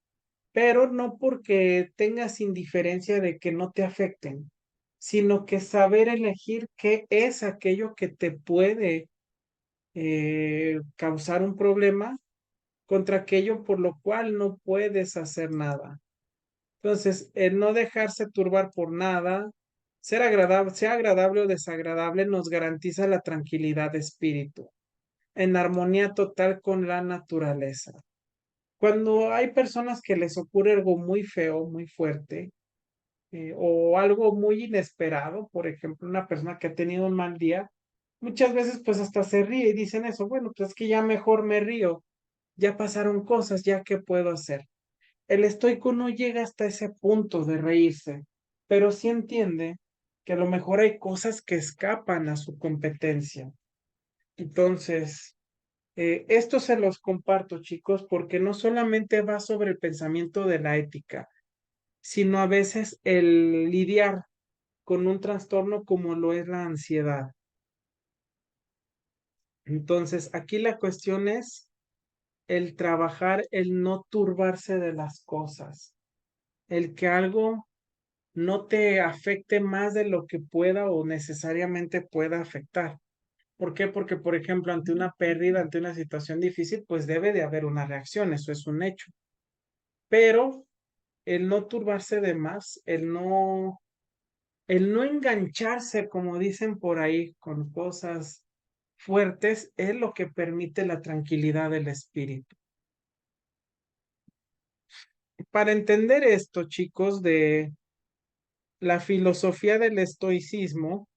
pero no porque tengas indiferencia de que no te afecten, sino que saber elegir qué es aquello que te puede causar un problema contra aquello por lo cual no puedes hacer nada. Entonces, el no dejarse turbar por nada, ser agradable, sea agradable o desagradable, nos garantiza la tranquilidad de espíritu, en armonía total con la naturaleza. Cuando hay personas que les ocurre algo muy feo, muy fuerte, o algo muy inesperado, por ejemplo, una persona que ha tenido un mal día, muchas veces pues hasta se ríe y dicen eso, bueno, pues es que ya mejor me río, ya pasaron cosas, ya qué puedo hacer. El estoico no llega hasta ese punto de reírse, pero sí entiende que a lo mejor hay cosas que escapan a su competencia. Entonces, esto se los comparto, chicos, porque no solamente va sobre el pensamiento de la ética, sino a veces el lidiar con un trastorno como lo es la ansiedad. Entonces, aquí la cuestión es el trabajar, el no turbarse de las cosas, el que algo no te afecte más de lo que pueda o necesariamente pueda afectar. ¿Por qué? Porque, por ejemplo, ante una pérdida, ante una situación difícil, pues debe de haber una reacción, eso es un hecho. Pero el no turbarse de más, el no engancharse, como dicen por ahí, con cosas fuertes, es lo que permite la tranquilidad del espíritu. Para entender esto, chicos, de la filosofía del estoicismo,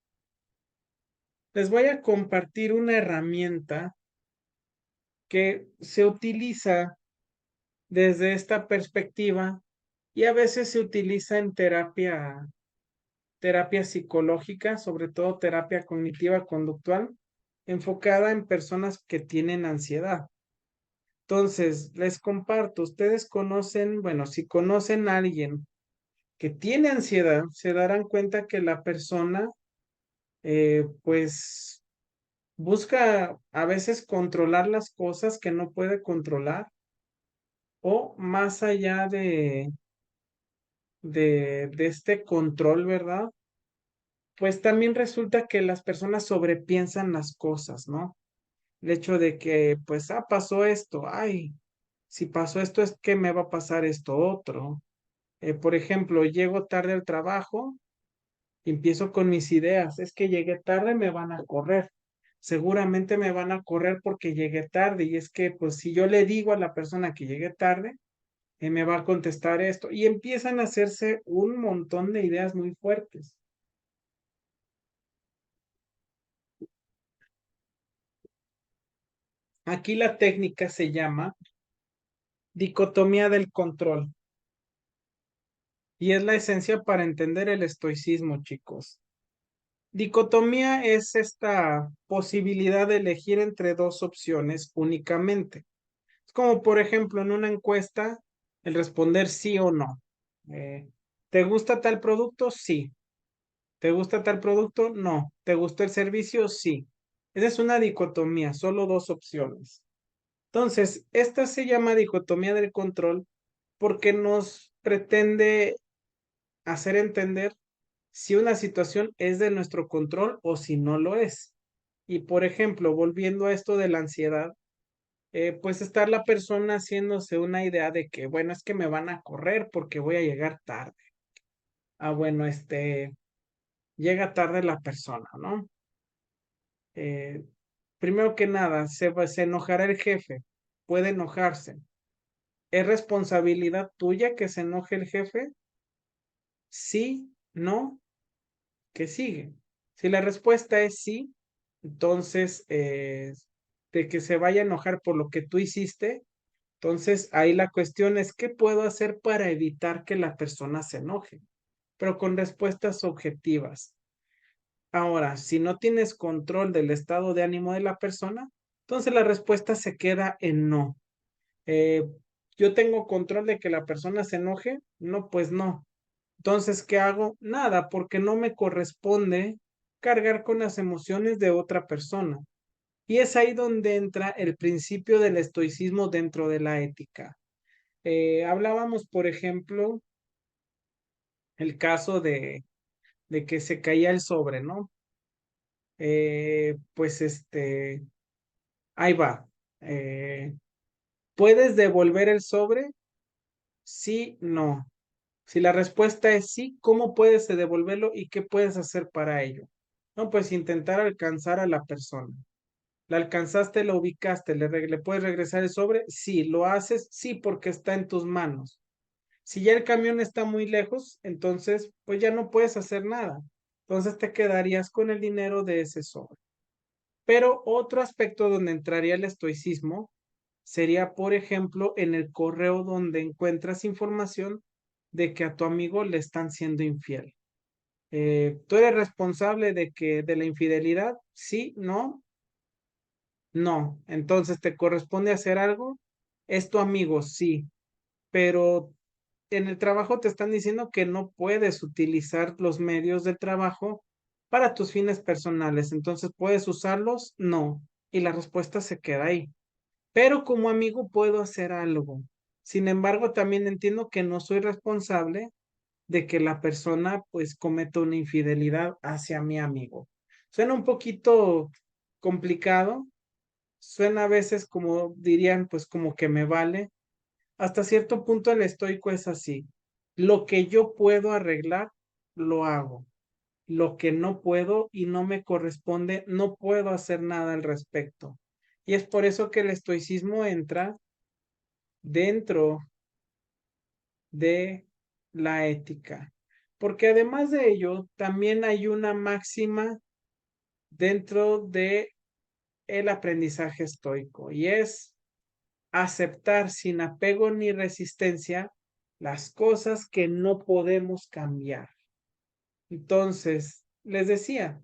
les voy a compartir una herramienta que se utiliza desde esta perspectiva y a veces se utiliza en terapia psicológica, sobre todo terapia cognitiva conductual, enfocada en personas que tienen ansiedad. Entonces, les comparto, ustedes conocen, bueno, si conocen a alguien que tiene ansiedad, se darán cuenta que la persona, pues, busca a veces controlar las cosas que no puede controlar o más allá de este control, ¿verdad? Pues también resulta que las personas sobrepiensan las cosas, ¿no? El hecho de que, pues, pasó esto, ay, si pasó esto es que me va a pasar esto otro. Por ejemplo, llego tarde al trabajo y empiezo con mis ideas, es que llegué tarde, me van a correr. Seguramente me van a correr porque llegué tarde y es que, pues, si yo le digo a la persona que llegué tarde, me va a contestar esto y empiezan a hacerse un montón de ideas muy fuertes. Aquí la técnica se llama dicotomía del control y es la esencia para entender el estoicismo, chicos. Dicotomía es esta posibilidad de elegir entre dos opciones únicamente. Es como, por ejemplo, en una encuesta, el responder sí o no. Eh, ¿Te gusta tal producto? Sí. ¿Te gusta tal producto? No. ¿Te gustó el servicio? Sí. Esa es una dicotomía, solo dos opciones. Entonces, esta se llama dicotomía del control porque nos pretende hacer entender si una situación es de nuestro control o si no lo es. Y por ejemplo, volviendo a esto de la ansiedad, pues estar la persona haciéndose una idea de que, bueno, es que me van a correr porque voy a llegar tarde. Ah, bueno, llega tarde la persona, ¿no? Eh, Primero que nada, se enojará el jefe, puede enojarse. ¿Es responsabilidad tuya que se enoje el jefe? Sí, no, ¿qué sigue? Si la respuesta es sí, entonces de que se vaya a enojar por lo que tú hiciste, entonces ahí la cuestión es ¿qué puedo hacer para evitar que la persona se enoje? Pero con respuestas objetivas. Ahora, si no tienes control del estado de ánimo de la persona, entonces la respuesta se queda en no. Eh, ¿Yo tengo control de que la persona se enoje? No, pues no. Entonces, ¿qué hago? Nada, porque no me corresponde cargar con las emociones de otra persona. Y es ahí donde entra el principio del estoicismo dentro de la ética. Hablábamos, por ejemplo, el caso de que se caía el sobre, ¿no? Pues ahí va. Eh, ¿Puedes devolver el sobre? Sí, no. Si la respuesta es sí, ¿cómo puedes devolverlo y qué puedes hacer para ello? No, pues intentar alcanzar a la persona. ¿La alcanzaste, la ubicaste, le puedes regresar el sobre? Sí, ¿lo haces? Sí, porque está en tus manos. Si ya el camión está muy lejos, entonces pues ya no puedes hacer nada. Entonces te quedarías con el dinero de ese sobre. Pero otro aspecto donde entraría el estoicismo sería, por ejemplo, en el correo donde encuentras información de que a tu amigo le están siendo infiel. ¿Tú eres responsable de la infidelidad? Sí, no, no. Entonces, ¿te corresponde hacer algo? Es tu amigo, sí, pero en el trabajo te están diciendo que no puedes utilizar los medios del trabajo para tus fines personales. Entonces, ¿puedes usarlos? No. Y la respuesta se queda ahí. Pero como amigo puedo hacer algo. Sin embargo, también entiendo que no soy responsable de que la persona pues cometa una infidelidad hacia mi amigo. Suena un poquito complicado, suena a veces como dirían pues como que me vale. Hasta cierto punto el estoico es así. Lo que yo puedo arreglar, lo hago. Lo que no puedo y no me corresponde, no puedo hacer nada al respecto. Y es por eso que el estoicismo entra dentro de la ética. Porque además de ello, también hay una máxima dentro de el aprendizaje estoico y es aceptar sin apego ni resistencia las cosas que no podemos cambiar. Entonces, les decía,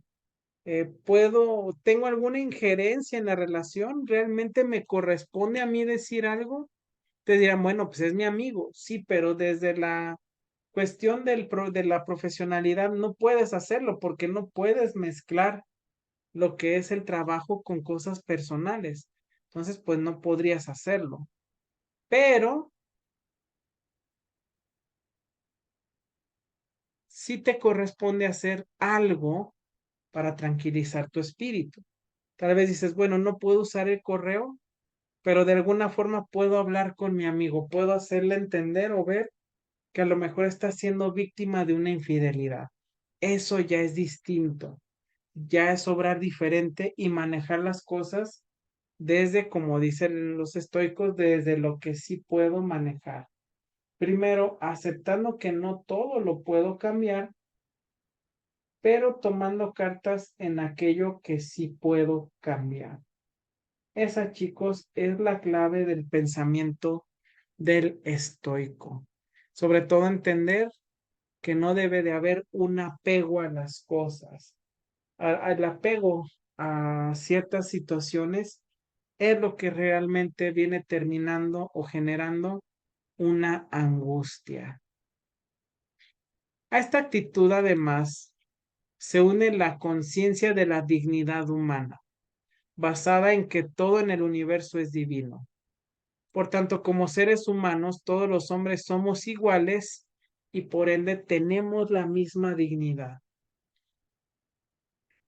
tengo alguna injerencia en la relación, realmente me corresponde a mí decir algo, te dirán, bueno, pues es mi amigo, sí, pero desde la cuestión de la profesionalidad no puedes hacerlo porque no puedes mezclar lo que es el trabajo con cosas personales. Entonces, pues no podrías hacerlo. Pero sí te corresponde hacer algo para tranquilizar tu espíritu. Tal vez dices, bueno, no puedo usar el correo, pero de alguna forma puedo hablar con mi amigo, puedo hacerle entender o ver que a lo mejor está siendo víctima de una infidelidad. Eso ya es distinto, ya es obrar diferente y manejar las cosas desde, como dicen los estoicos, desde lo que sí puedo manejar. Primero, aceptando que no todo lo puedo cambiar, pero tomando cartas en aquello que sí puedo cambiar. Esa, chicos, es la clave del pensamiento del estoico. Sobre todo entender que no debe de haber un apego a las cosas. al apego a ciertas situaciones es lo que realmente viene terminando o generando una angustia. A esta actitud, además, se une la conciencia de la dignidad humana, basada en que todo en el universo es divino. Por tanto, como seres humanos, todos los hombres somos iguales y por ende tenemos la misma dignidad.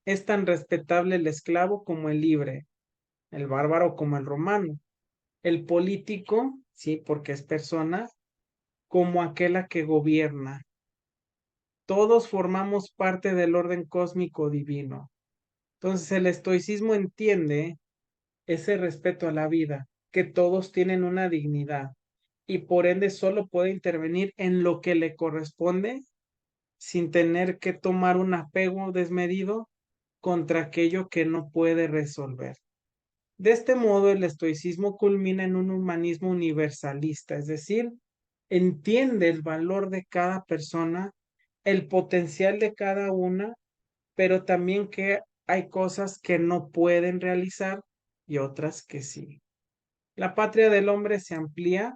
Es tan respetable el esclavo como el libre, el bárbaro como el romano, el político, sí, porque es persona, como aquella que gobierna. Todos formamos parte del orden cósmico divino. Entonces el estoicismo entiende ese respeto a la vida, que todos tienen una dignidad y por ende solo puede intervenir en lo que le corresponde sin tener que tomar un apego desmedido contra aquello que no puede resolver. De este modo, el estoicismo culmina en un humanismo universalista, es decir, entiende el valor de cada persona, el potencial de cada una, pero también que hay cosas que no pueden realizar y otras que sí. La patria del hombre se amplía,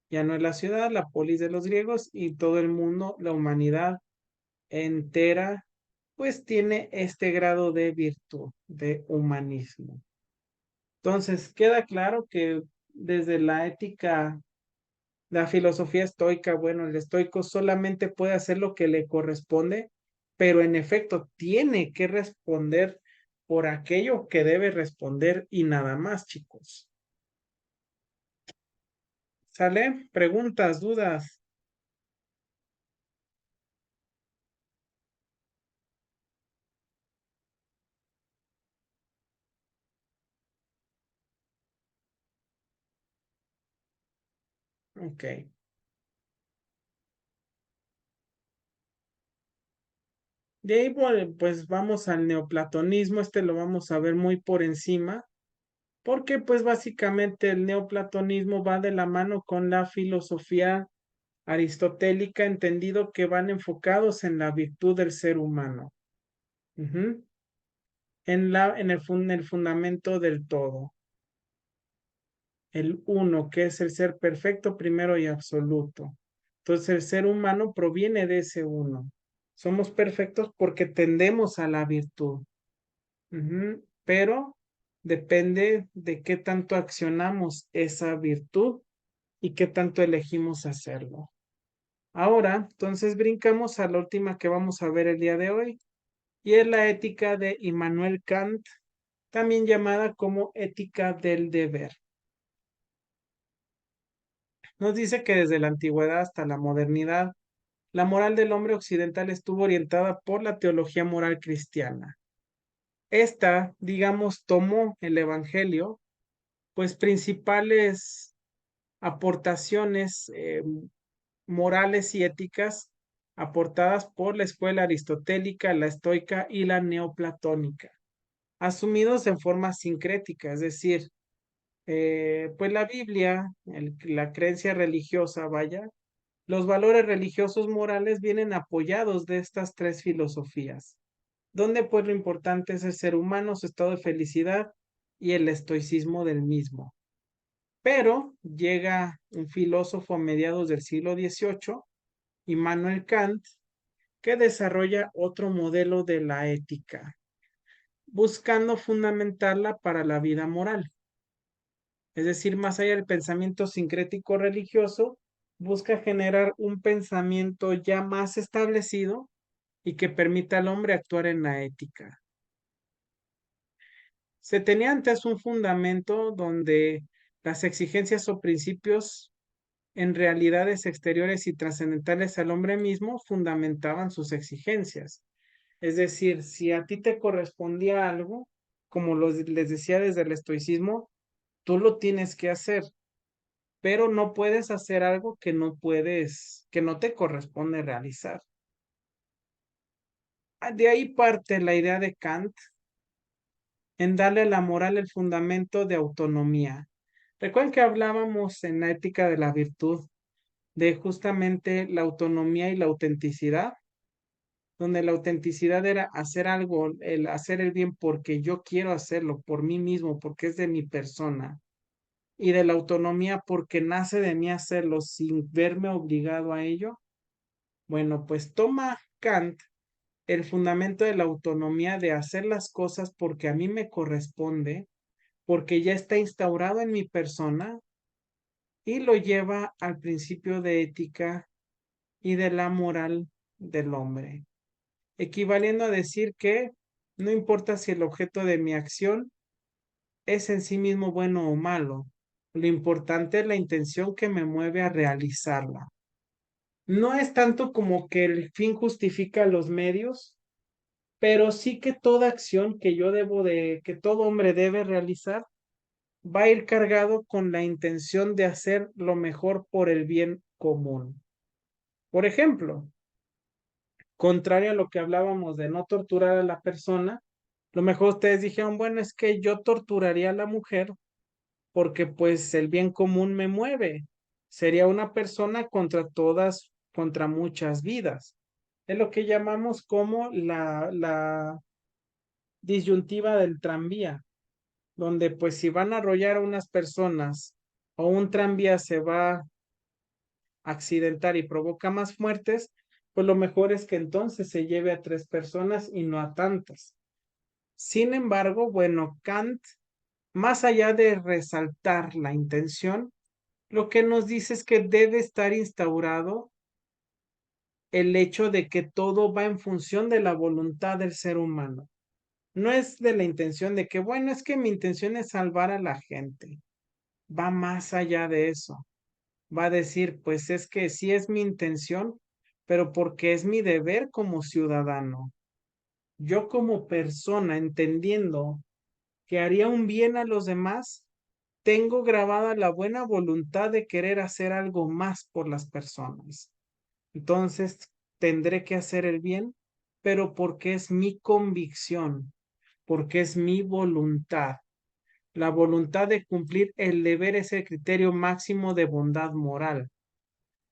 ya no es la ciudad, la polis de los griegos y todo el mundo, la humanidad entera, pues tiene este grado de virtud, de humanismo. Entonces, queda claro que desde la ética, la filosofía estoica, bueno, el estoico solamente puede hacer lo que le corresponde, pero en efecto tiene que responder por aquello que debe responder y nada más, chicos. ¿Sale? ¿Preguntas, dudas? Ok. De ahí, bueno, pues vamos al neoplatonismo, este lo vamos a ver muy por encima, porque pues básicamente el neoplatonismo va de la mano con la filosofía aristotélica, entendido que van enfocados en la virtud del ser humano, ujú, en el fundamento del todo, el uno, que es el ser perfecto, primero y absoluto. Entonces el ser humano proviene de ese uno. Somos perfectos porque tendemos a la virtud. Ujú, pero depende de qué tanto accionamos esa virtud y qué tanto elegimos hacerlo. Ahora, entonces brincamos a la última que vamos a ver el día de hoy, y es la ética de Immanuel Kant, también llamada como ética del deber. Nos dice que desde la antigüedad hasta la modernidad, la moral del hombre occidental estuvo orientada por la teología moral cristiana. Esta, digamos, tomó el Evangelio, pues principales aportaciones morales y éticas aportadas por la escuela aristotélica, la estoica y la neoplatónica, asumidos en forma sincrética, es decir, pues la Biblia, la creencia religiosa, vaya, los valores religiosos morales vienen apoyados de estas tres filosofías, donde pues lo importante es el ser humano, su estado de felicidad y el estoicismo del mismo. Pero llega un filósofo a mediados del siglo XVIII, Immanuel Kant, que desarrolla otro modelo de la ética, buscando fundamentarla para la vida moral. Es decir, más allá del pensamiento sincrético religioso, busca generar un pensamiento ya más establecido y que permita al hombre actuar en la ética. Se tenía antes un fundamento donde las exigencias o principios en realidades exteriores y trascendentales al hombre mismo fundamentaban sus exigencias. Es decir, si a ti te correspondía algo, como les decía desde el estoicismo, tú lo tienes que hacer, pero no puedes hacer algo que no puedes, que no te corresponde realizar. De ahí parte la idea de Kant en darle a la moral el fundamento de autonomía. Recuerden que hablábamos en la ética de la virtud de justamente la autonomía y la autenticidad. donde la autenticidad era hacer algo, el hacer el bien porque yo quiero hacerlo, por mí mismo, porque es de mi persona, y de la autonomía porque nace de mí hacerlo sin verme obligado a ello. Bueno, pues toma Kant el fundamento de la autonomía de hacer las cosas porque a mí me corresponde, porque ya está instaurado en mi persona, y lo lleva al principio de ética y de la moral del hombre, equivaliendo a decir que no importa si el objeto de mi acción es en sí mismo bueno o malo, lo importante es la intención que me mueve a realizarla. No es tanto como que el fin justifica los medios, pero sí que toda acción que que todo hombre debe realizar, va a ir cargado con la intención de hacer lo mejor por el bien común. Por ejemplo, contrario a lo que hablábamos de no torturar a la persona, lo mejor ustedes dijeron, bueno, es que yo torturaría a la mujer porque pues el bien común me mueve. Sería una persona contra todas, contra muchas vidas. Es lo que llamamos como la disyuntiva del tranvía, donde pues si van a arrollar a unas personas o un tranvía se va a accidentar y provoca más muertes, pues lo mejor es que entonces se lleve a 3 personas y no a tantas. Sin embargo, bueno, Kant, más allá de resaltar la intención, lo que nos dice es que debe estar instaurado el hecho de que todo va en función de la voluntad del ser humano. No es de la intención de que, bueno, es que mi intención es salvar a la gente. Va más allá de eso. Va a decir, pues es que sí es mi intención, pero porque es mi deber como ciudadano. Yo como persona, entendiendo que haría un bien a los demás, tengo grabada la buena voluntad de querer hacer algo más por las personas. Entonces, tendré que hacer el bien, pero porque es mi convicción, porque es mi voluntad. La voluntad de cumplir el deber es el criterio máximo de bondad moral.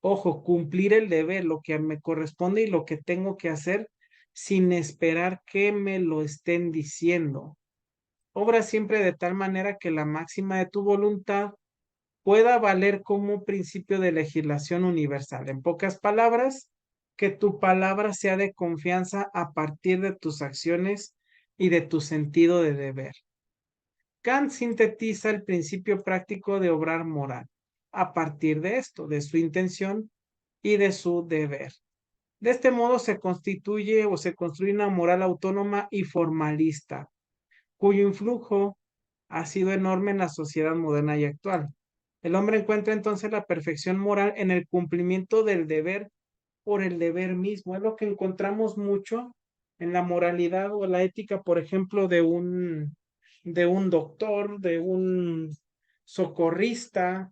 Ojo, cumplir el deber, lo que me corresponde y lo que tengo que hacer sin esperar que me lo estén diciendo. Obra siempre de tal manera que la máxima de tu voluntad pueda valer como principio de legislación universal. En pocas palabras, que tu palabra sea de confianza a partir de tus acciones y de tu sentido de deber. Kant sintetiza el principio práctico de obrar moral a partir de esto, de su intención y de su deber. De este modo se constituye o se construye una moral autónoma y formalista, cuyo influjo ha sido enorme en la sociedad moderna y actual. El hombre encuentra entonces la perfección moral en el cumplimiento del deber por el deber mismo. Es lo que encontramos mucho en la moralidad o la ética, por ejemplo, de un doctor, de un socorrista,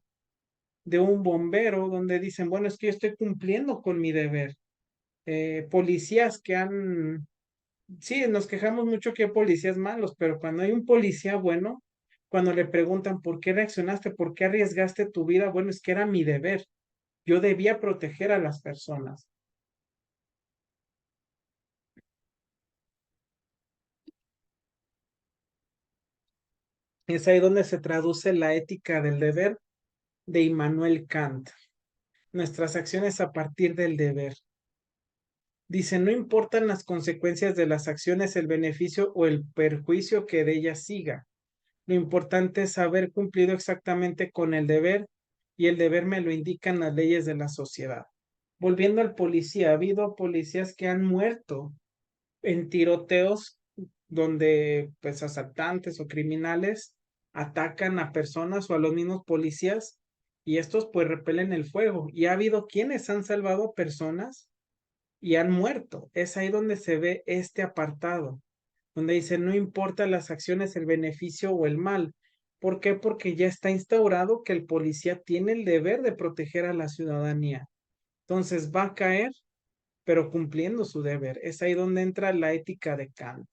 de un bombero, donde dicen, bueno, es que yo estoy cumpliendo con mi deber. Policías que han, sí, nos quejamos mucho que hay policías malos, pero cuando hay un policía bueno, cuando le preguntan por qué reaccionaste, por qué arriesgaste tu vida, bueno, es que era mi deber. Yo debía proteger a las personas. Es ahí donde se traduce la ética del deber de Immanuel Kant. Nuestras acciones a partir del deber. Dice, no importan las consecuencias de las acciones, el beneficio o el perjuicio que de ellas siga. Lo importante es haber cumplido exactamente con el deber, y el deber me lo indican las leyes de la sociedad. Volviendo al policía, ha habido policías que han muerto en tiroteos donde pues asaltantes o criminales atacan a personas o a los mismos policías, y estos pues repelen el fuego, y ha habido quienes han salvado personas y han muerto. Es ahí donde se ve este apartado, donde dice, no importa las acciones, el beneficio o el mal. ¿Por qué? Porque ya está instaurado que el policía tiene el deber de proteger a la ciudadanía. Entonces va a caer, pero cumpliendo su deber. Es ahí donde entra la ética de Kant.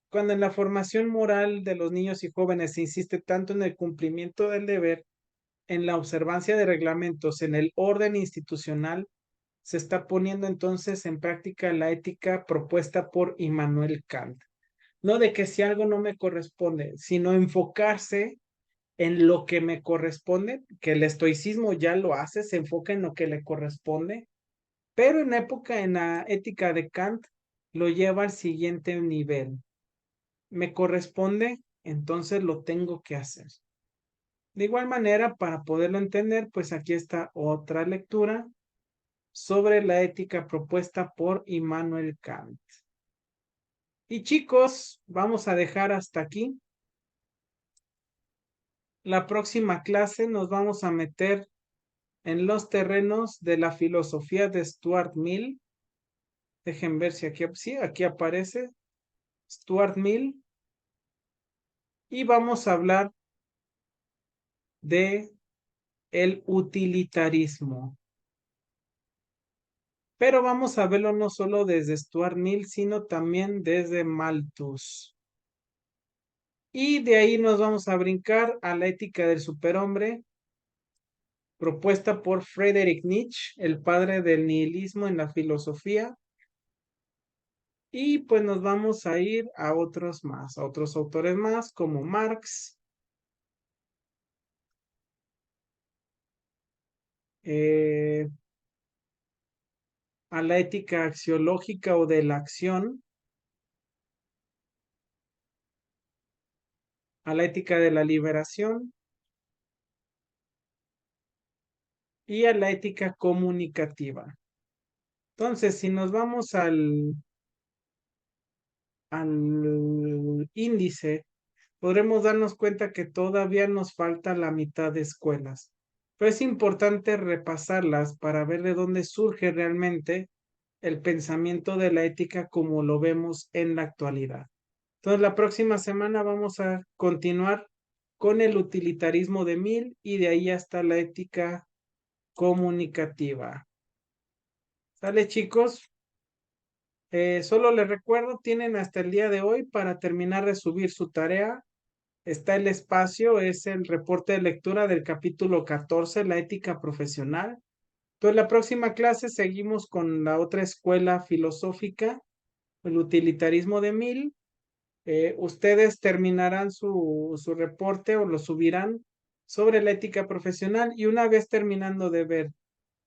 Cuando en la formación moral de los niños y jóvenes se insiste tanto en el cumplimiento del deber, en la observancia de reglamentos, en el orden institucional, se está poniendo entonces en práctica la ética propuesta por Immanuel Kant. No de que si algo no me corresponde, sino enfocarse en lo que me corresponde, que el estoicismo ya lo hace, se enfoca en lo que le corresponde, pero en la ética de Kant, lo lleva al siguiente nivel. Me corresponde, entonces lo tengo que hacer. De igual manera, para poderlo entender, pues aquí está otra lectura sobre la ética propuesta por Immanuel Kant. Y chicos, vamos a dejar hasta aquí. La próxima clase nos vamos a meter en los terrenos de la filosofía de Stuart Mill. Dejen ver si aquí, sí, aquí aparece Stuart Mill. Y vamos a hablar de el utilitarismo. Pero vamos a verlo no solo desde Stuart Mill, sino también desde Malthus. Y de ahí nos vamos a brincar a la ética del superhombre, propuesta por Friedrich Nietzsche, el padre del nihilismo en la filosofía. Y pues nos vamos a ir a otros más, a otros autores más, como Marx, a la ética axiológica o de la acción, a la ética de la liberación y a la ética comunicativa. Entonces, si nos vamos al índice, podremos darnos cuenta que todavía nos falta la mitad de escuelas. Pero es importante repasarlas para ver de dónde surge realmente el pensamiento de la ética como lo vemos en la actualidad. Entonces, la próxima semana vamos a continuar con el utilitarismo de Mill y de ahí hasta la ética comunicativa. ¿Sale, chicos? Solo les recuerdo, tienen hasta el día de hoy para terminar de subir su tarea. Está el espacio, es el reporte de lectura del capítulo 14, la ética profesional. Entonces, la próxima clase seguimos con la otra escuela filosófica, el utilitarismo de Mill. Ustedes terminarán su reporte o lo subirán sobre la ética profesional y una vez terminando de ver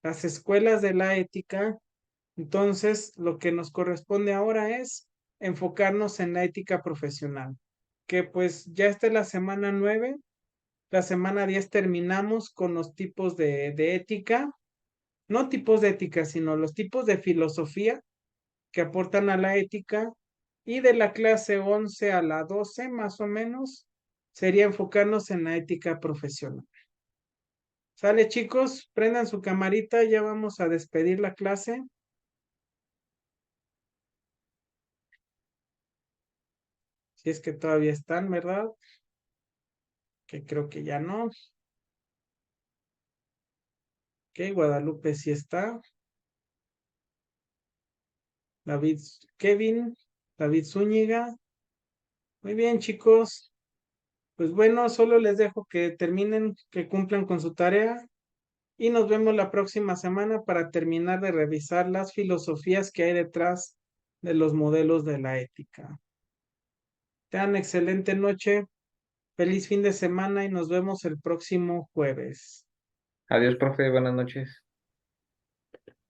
las escuelas de la ética, entonces lo que nos corresponde ahora es enfocarnos en la ética profesional, que pues ya está la semana 9, la semana 10 terminamos con los tipos de ética, no tipos de ética, sino los tipos de filosofía que aportan a la ética y de la clase 11 a la 12 más o menos sería enfocarnos en la ética profesional. ¿Sale, chicos? Prendan su camarita, ya vamos a despedir la clase. Si es que todavía están, ¿verdad? Que creo que ya no. Ok, Guadalupe sí está. David, Kevin, David Zúñiga. Muy bien, chicos. Pues bueno, solo les dejo que terminen, que cumplan con su tarea y nos vemos la próxima semana para terminar de revisar las filosofías que hay detrás de los modelos de la ética. Tengan excelente noche, feliz fin de semana y nos vemos el próximo jueves. Adiós, profe, buenas noches.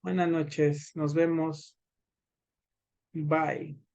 Buenas noches, nos vemos. Bye.